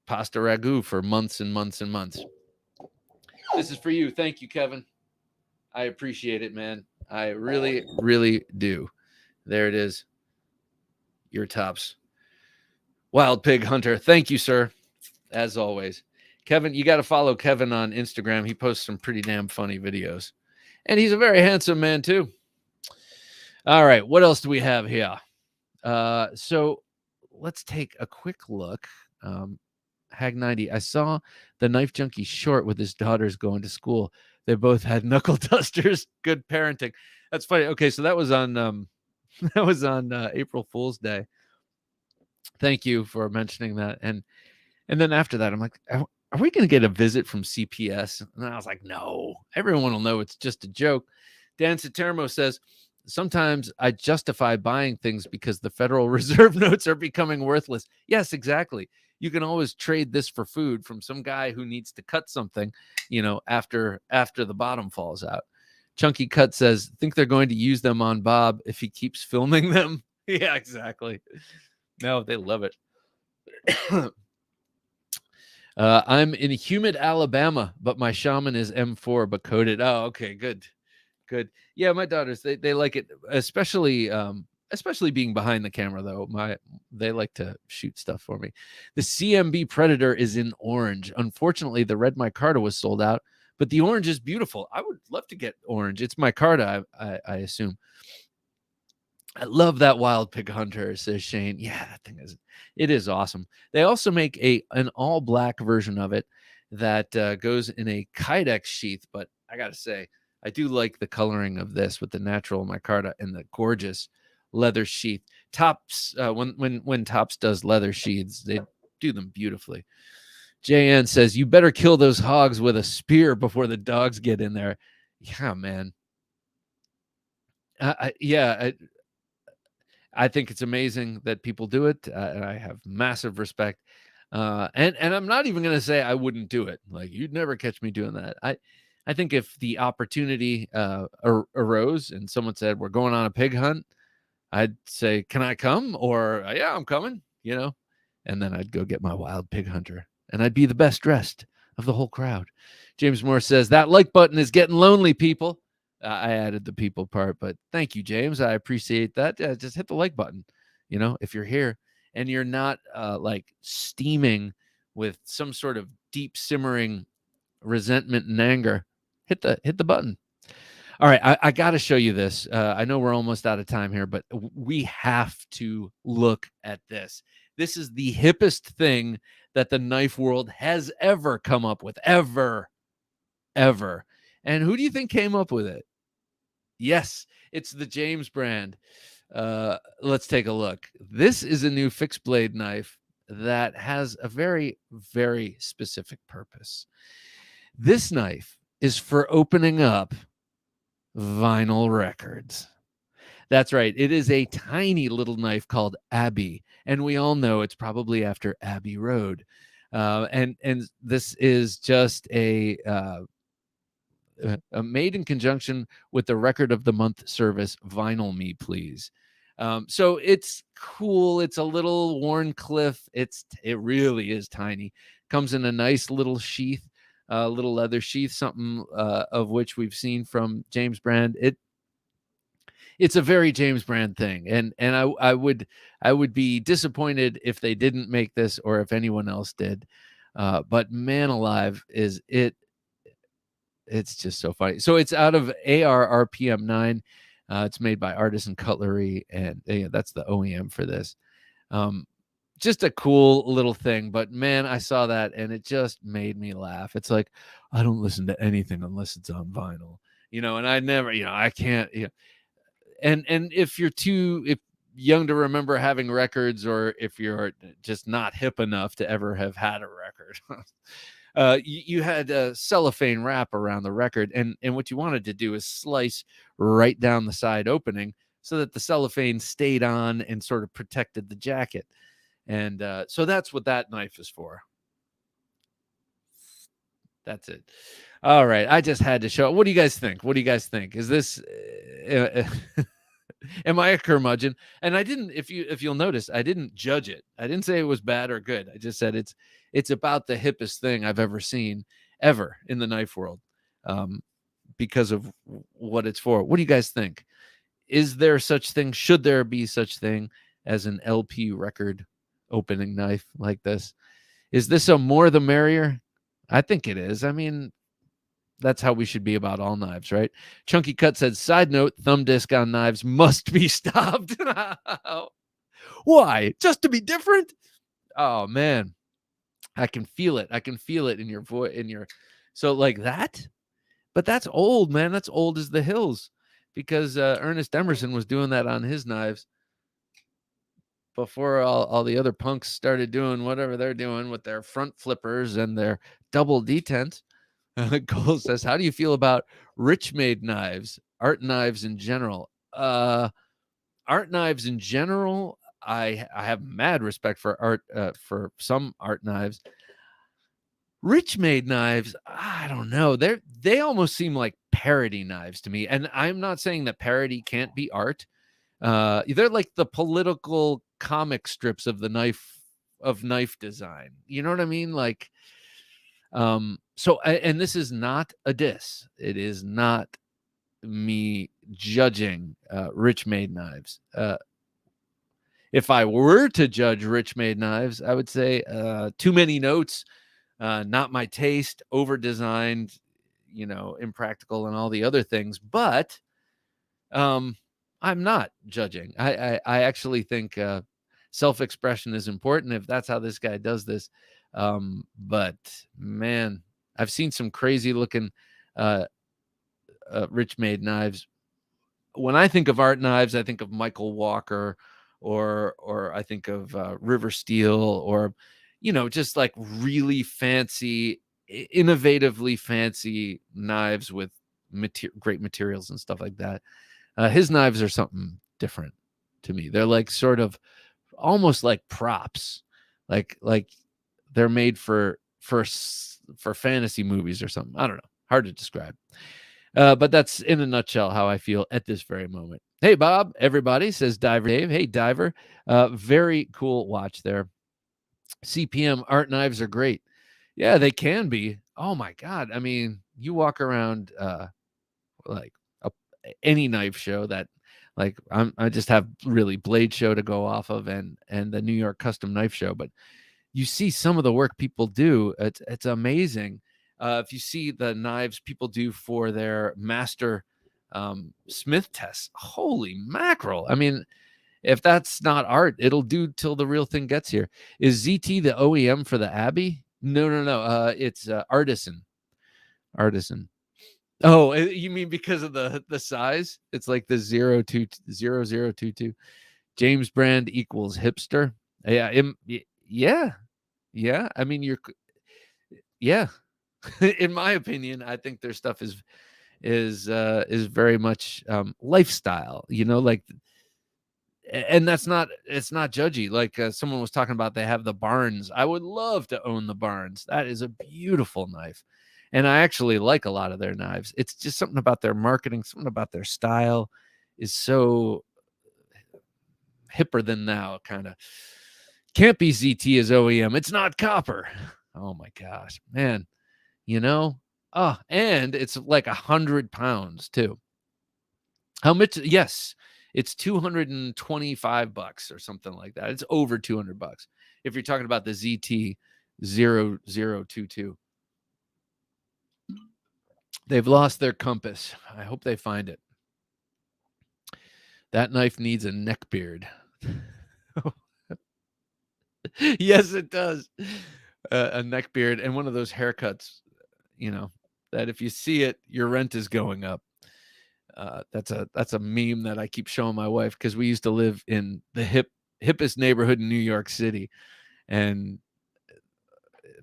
Speaker 1: pasta ragu for months and months and months. This is for you. Thank you, Kevin. I appreciate it, man. I really, really do. There it is. Your Tops Wild Pig Hunter. Thank you, sir. As always. Kevin, you got to follow Kevin on Instagram. He posts some pretty damn funny videos. And he's a very handsome man, too. All right. What else do we have here? So let's take a quick look. Hag 90. I saw the Knife Junkie short with his daughters going to school. They both had knuckle dusters. Good parenting. That's funny. Okay, so that was on April Fool's Day. Thank you for mentioning that. And then after that, I'm like, are we going to get a visit from CPS? And I was like, no, everyone will know it's just a joke. Dan Satermo says, sometimes I justify buying things because the Federal Reserve notes are becoming worthless. Yes, exactly. You can always trade this for food from some guy who needs to cut something, after the bottom falls out. Chunky Cut says, think they're going to use them on Bob if he keeps filming them. Yeah, exactly. No, they love it. I'm in humid Alabama, but my Shaman is M4 but coated. Oh, okay, good. Yeah, my daughters, they like it, especially being behind the camera though. They like to shoot stuff for me. The CMB Predator is in orange. Unfortunately, the red micarta was sold out, but the orange is beautiful. I would love to get orange. It's micarta, I assume. I love that Wild Pig Hunter, says Shane. Yeah, that thing is awesome. They also make an all black version of it that goes in a Kydex sheath, but I gotta say, I do like the coloring of this with the natural micarta and the gorgeous leather sheath. Tops, when Tops does leather sheaths, they do them beautifully. JN says, you better kill those hogs with a spear before the dogs get in there. Yeah, man. I think it's amazing that people do it, and I have massive respect. And I'm not even going to say I wouldn't do it. Like, you'd never catch me doing that. I think if the opportunity arose and someone said, we're going on a pig hunt, I'd say, can I come? Or, yeah, I'm coming, and then I'd go get my wild pig hunter, and I'd be the best dressed of the whole crowd. James Moore says, that like button is getting lonely, people. I added the people part, but thank you, James. I appreciate that. Just hit the like button, if you're here and you're not like steaming with some sort of deep simmering resentment and anger, hit the button. All right, I got to show you this. I know we're almost out of time here, but we have to look at this. This is the hippest thing that the knife world has ever come up with, ever. And who do you think came up with it? Yes, it's the James brand. Let's take a look. This is a new fixed blade knife that has a very, very specific purpose. This knife is for opening up vinyl records. That's right. It is a tiny little knife called Abbey, and we all know it's probably after Abbey Road. And this is just a made in conjunction with the Record of the Month service, Vinyl Me Please. So it's cool. It's a little Warncliffe. It really is tiny. Comes in a nice little sheath, little leather sheath, something of which we've seen from James Brand. It's a very James Brand thing, and I would be disappointed if they didn't make this or if anyone else did. But man alive, is it. It's just so funny. So it's out of AR RPM 9. It's made by Artisan Cutlery, and that's the OEM for this. Just a cool little thing, but man, I saw that and it just made me laugh. It's like, I don't listen to anything unless it's on vinyl, and I never, I can't, and if you're too young to remember having records, or if you're just not hip enough to ever have had a record, you had a cellophane wrap around the record, and what you wanted to do is slice right down the side opening so that the cellophane stayed on and sort of protected the jacket. And so that's what that knife is for. That's it. All right, I just had to show. What do you guys think? Is this am I a curmudgeon? And I didn't, if you'll notice, I didn't judge it. I didn't say it was bad or good. I just said it's about the hippest thing I've ever seen ever in the knife world, because of what it's for. What do you guys think? Is there such thing? Should there be such thing as an LP record opening knife like this? Is this a more the merrier? I think it is. I mean, that's how we should be about all knives, right? Chunky Cut said, side note, thumb disc on knives must be stopped. Why? Just to be different? Oh, man. I can feel it. I can feel it in your voice, so like that. But that's old, man. That's old as the hills, because Ernest Emerson was doing that on his knives before all the other punks started doing whatever they're doing with their front flippers and their double detents. Cole says, how do you feel about rich made knives, art knives in general? Art knives in general, I have mad respect for art, for some art knives. Rich made knives, I don't know. They almost seem like parody knives to me. And I'm not saying that parody can't be art. They're like the political comic strips of knife design. You know what I mean? Like, so, and this is not a diss. It is not me judging rich made knives. If I were to judge rich made knives, I would say too many notes, not my taste, over designed, impractical, and all the other things. But I'm not judging. I actually think self-expression is important if that's how this guy does this. But man, I've seen some crazy looking Rich Made knives. When I think of art knives, I think of Michael Walker, or I think of River Steel, or just like really fancy, innovatively fancy knives with great materials and stuff like that. His knives are something different to me. They're like sort of almost like props, like they're made for fantasy movies or something. I don't know. Hard to describe. But that's in a nutshell how I feel at this very moment. Hey, Bob, everybody, says Diver Dave. Hey, Diver. Very cool watch there. CPM art knives are great. Yeah, they can be. Oh, my God. I mean, you walk around like any knife show that, like, I just have really Blade Show to go off of, and the New York Custom Knife Show. But you see some of the work people do. It's amazing. If you see the knives people do for their master smith tests, holy mackerel. I mean, if that's not art, it'll do till the real thing gets here. Is ZT the OEM for the Abbey? No. It's Artisan. Oh, you mean because of the size? It's like the 0022. James Brand equals hipster. Yeah. I mean, yeah. In my opinion, I think their stuff is very much lifestyle. Like, and it's not judgy. Like someone was talking about, they have the Barnes. I would love to own the Barnes. That is a beautiful knife, and I actually like a lot of their knives. It's just something about their marketing, something about their style is so hipper than now, kind of. Can't be ZT as OEM. It's not copper. Oh my gosh, man. And it's like 100 pounds too. How much? Yes, it's $225 or something like that. It's over $200 if you're talking about the ZT 0022. They've lost their compass. I hope they find it. That knife needs a neck beard. Yes, it does. A neck beard and one of those haircuts, that if you see it, your rent is going up. That's a meme that I keep showing my wife, because we used to live in the hippest neighborhood in New York City, and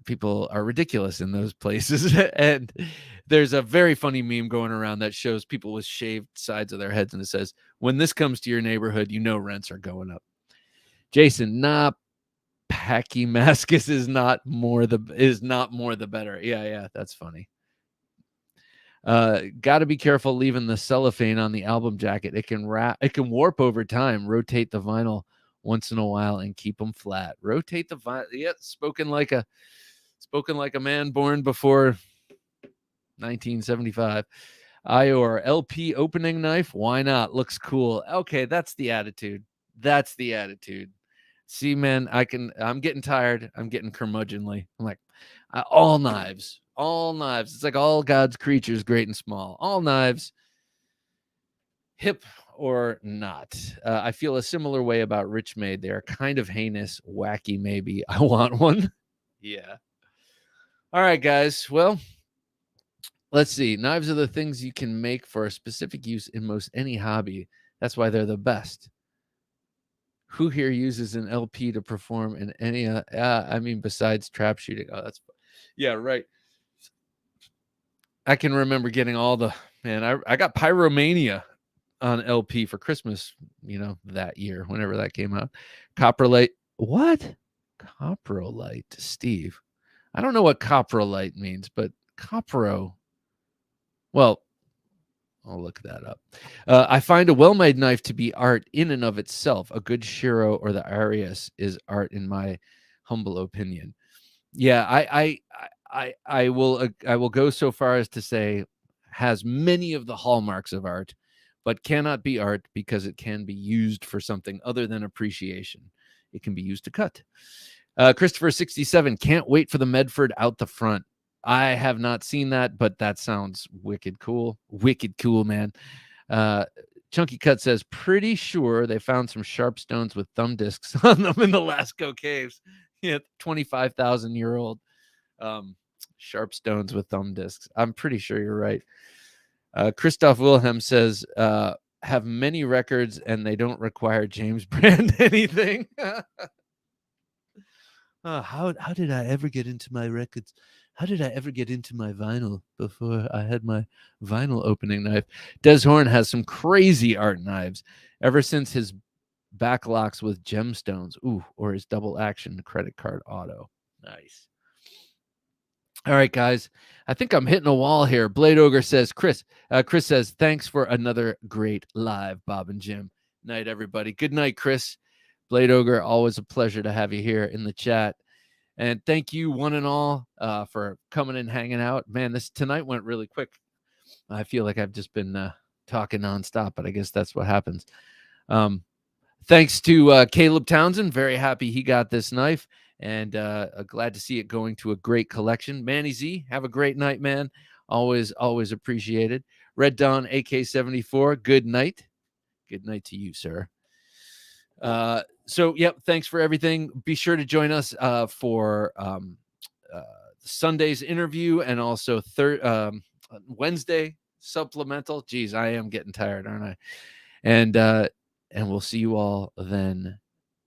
Speaker 1: people are ridiculous in those places. And there's a very funny meme going around that shows people with shaved sides of their heads, and it says, "When this comes to your neighborhood, rents are going up." Jason, nah, Pachymascus is not more the better. Yeah, that's funny. Got to be careful leaving the cellophane on the album jacket. It can warp over time. Rotate the vinyl once in a while and keep them flat. Rotate the vinyl. Yeah, spoken like a man born before 1975. IOR LP opening knife. Why not? Looks cool. Okay, that's the attitude. See, man, I'm getting tired. I'm getting curmudgeonly. I'm like, all knives. It's like all God's creatures, great and small. All knives, hip or not. I feel a similar way about Rich Made. They are kind of heinous, wacky, maybe. I want one. Yeah. All right, guys. Well, let's see. Knives are the things you can make for a specific use in most any hobby. That's why they're the best. Who here uses an LP to perform in any? Besides trap shooting. Oh, that's yeah, right. I can remember getting all the I got Pyromania on LP for Christmas. That year, whenever that came out. Coprolite. What? Coprolite, Steve. I don't know what coprolite means, but copro. Well, I'll look that up. I find a well-made knife to be art in and of itself. A good Shiro or the Arias is art, in my humble opinion. Yeah, I will go so far as to say has many of the hallmarks of art, but cannot be art because it can be used for something other than appreciation. It can be used to cut. Christopher 67, can't wait for the Medford out the front. I have not seen that, but that sounds wicked cool. Wicked cool, man. Chunky Cut says, pretty sure they found some sharp stones with thumb discs on them in the Lascaux caves. Yeah, 25,000-year-old sharp stones with thumb discs. I'm pretty sure you're right. Christoph Wilhelm says, have many records and they don't require James Brand anything. How did I ever get into my records? How did I ever get into my vinyl before I had my vinyl opening knife? Des Horn has some crazy art knives ever since his backlocks with gemstones. Ooh, or his double action credit card auto. Nice. All right, guys. I think I'm hitting a wall here. Blade Ogre says, Chris says, thanks for another great live, Bob and Jim. Night, everybody. Good night, Chris. Blade Ogre, always a pleasure to have you here in the chat. And thank you, one and all, for coming and hanging out. Man, this tonight went really quick. I feel like I've just been talking nonstop, but I guess that's what happens. Thanks to Caleb Townsend. Very happy he got this knife, and glad to see it going to a great collection. Manny Z, have a great night, man. Always appreciated. Red Dawn AK-74, good night. Good night to you, sir. So, yep, thanks for everything. Be sure to join us for Sunday's interview and also Wednesday supplemental. Geez, I am getting tired, aren't I? And we'll see you all then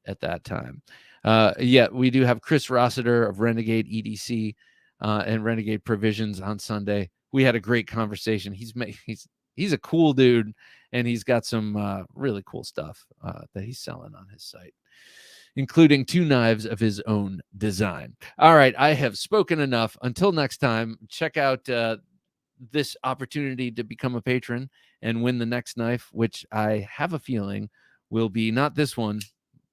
Speaker 1: at that time. Yeah, we do have Chris Rossiter of Renegade EDC and Renegade Provisions on Sunday. We had a great conversation. He's a cool dude, and he's got some really cool stuff that he's selling on his site, including 2 knives of his own design. All right, I have spoken enough. Until next time, check out this opportunity to become a patron and win the next knife, which I have a feeling will be not this one,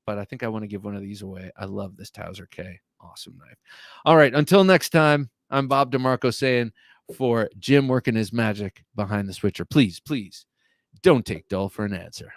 Speaker 1: but I think I want to give one of these away. I love this Towser K. Awesome knife. All right, until next time, I'm Bob DeMarco saying, for Jim working his magic behind the switcher, please don't take dull for an answer.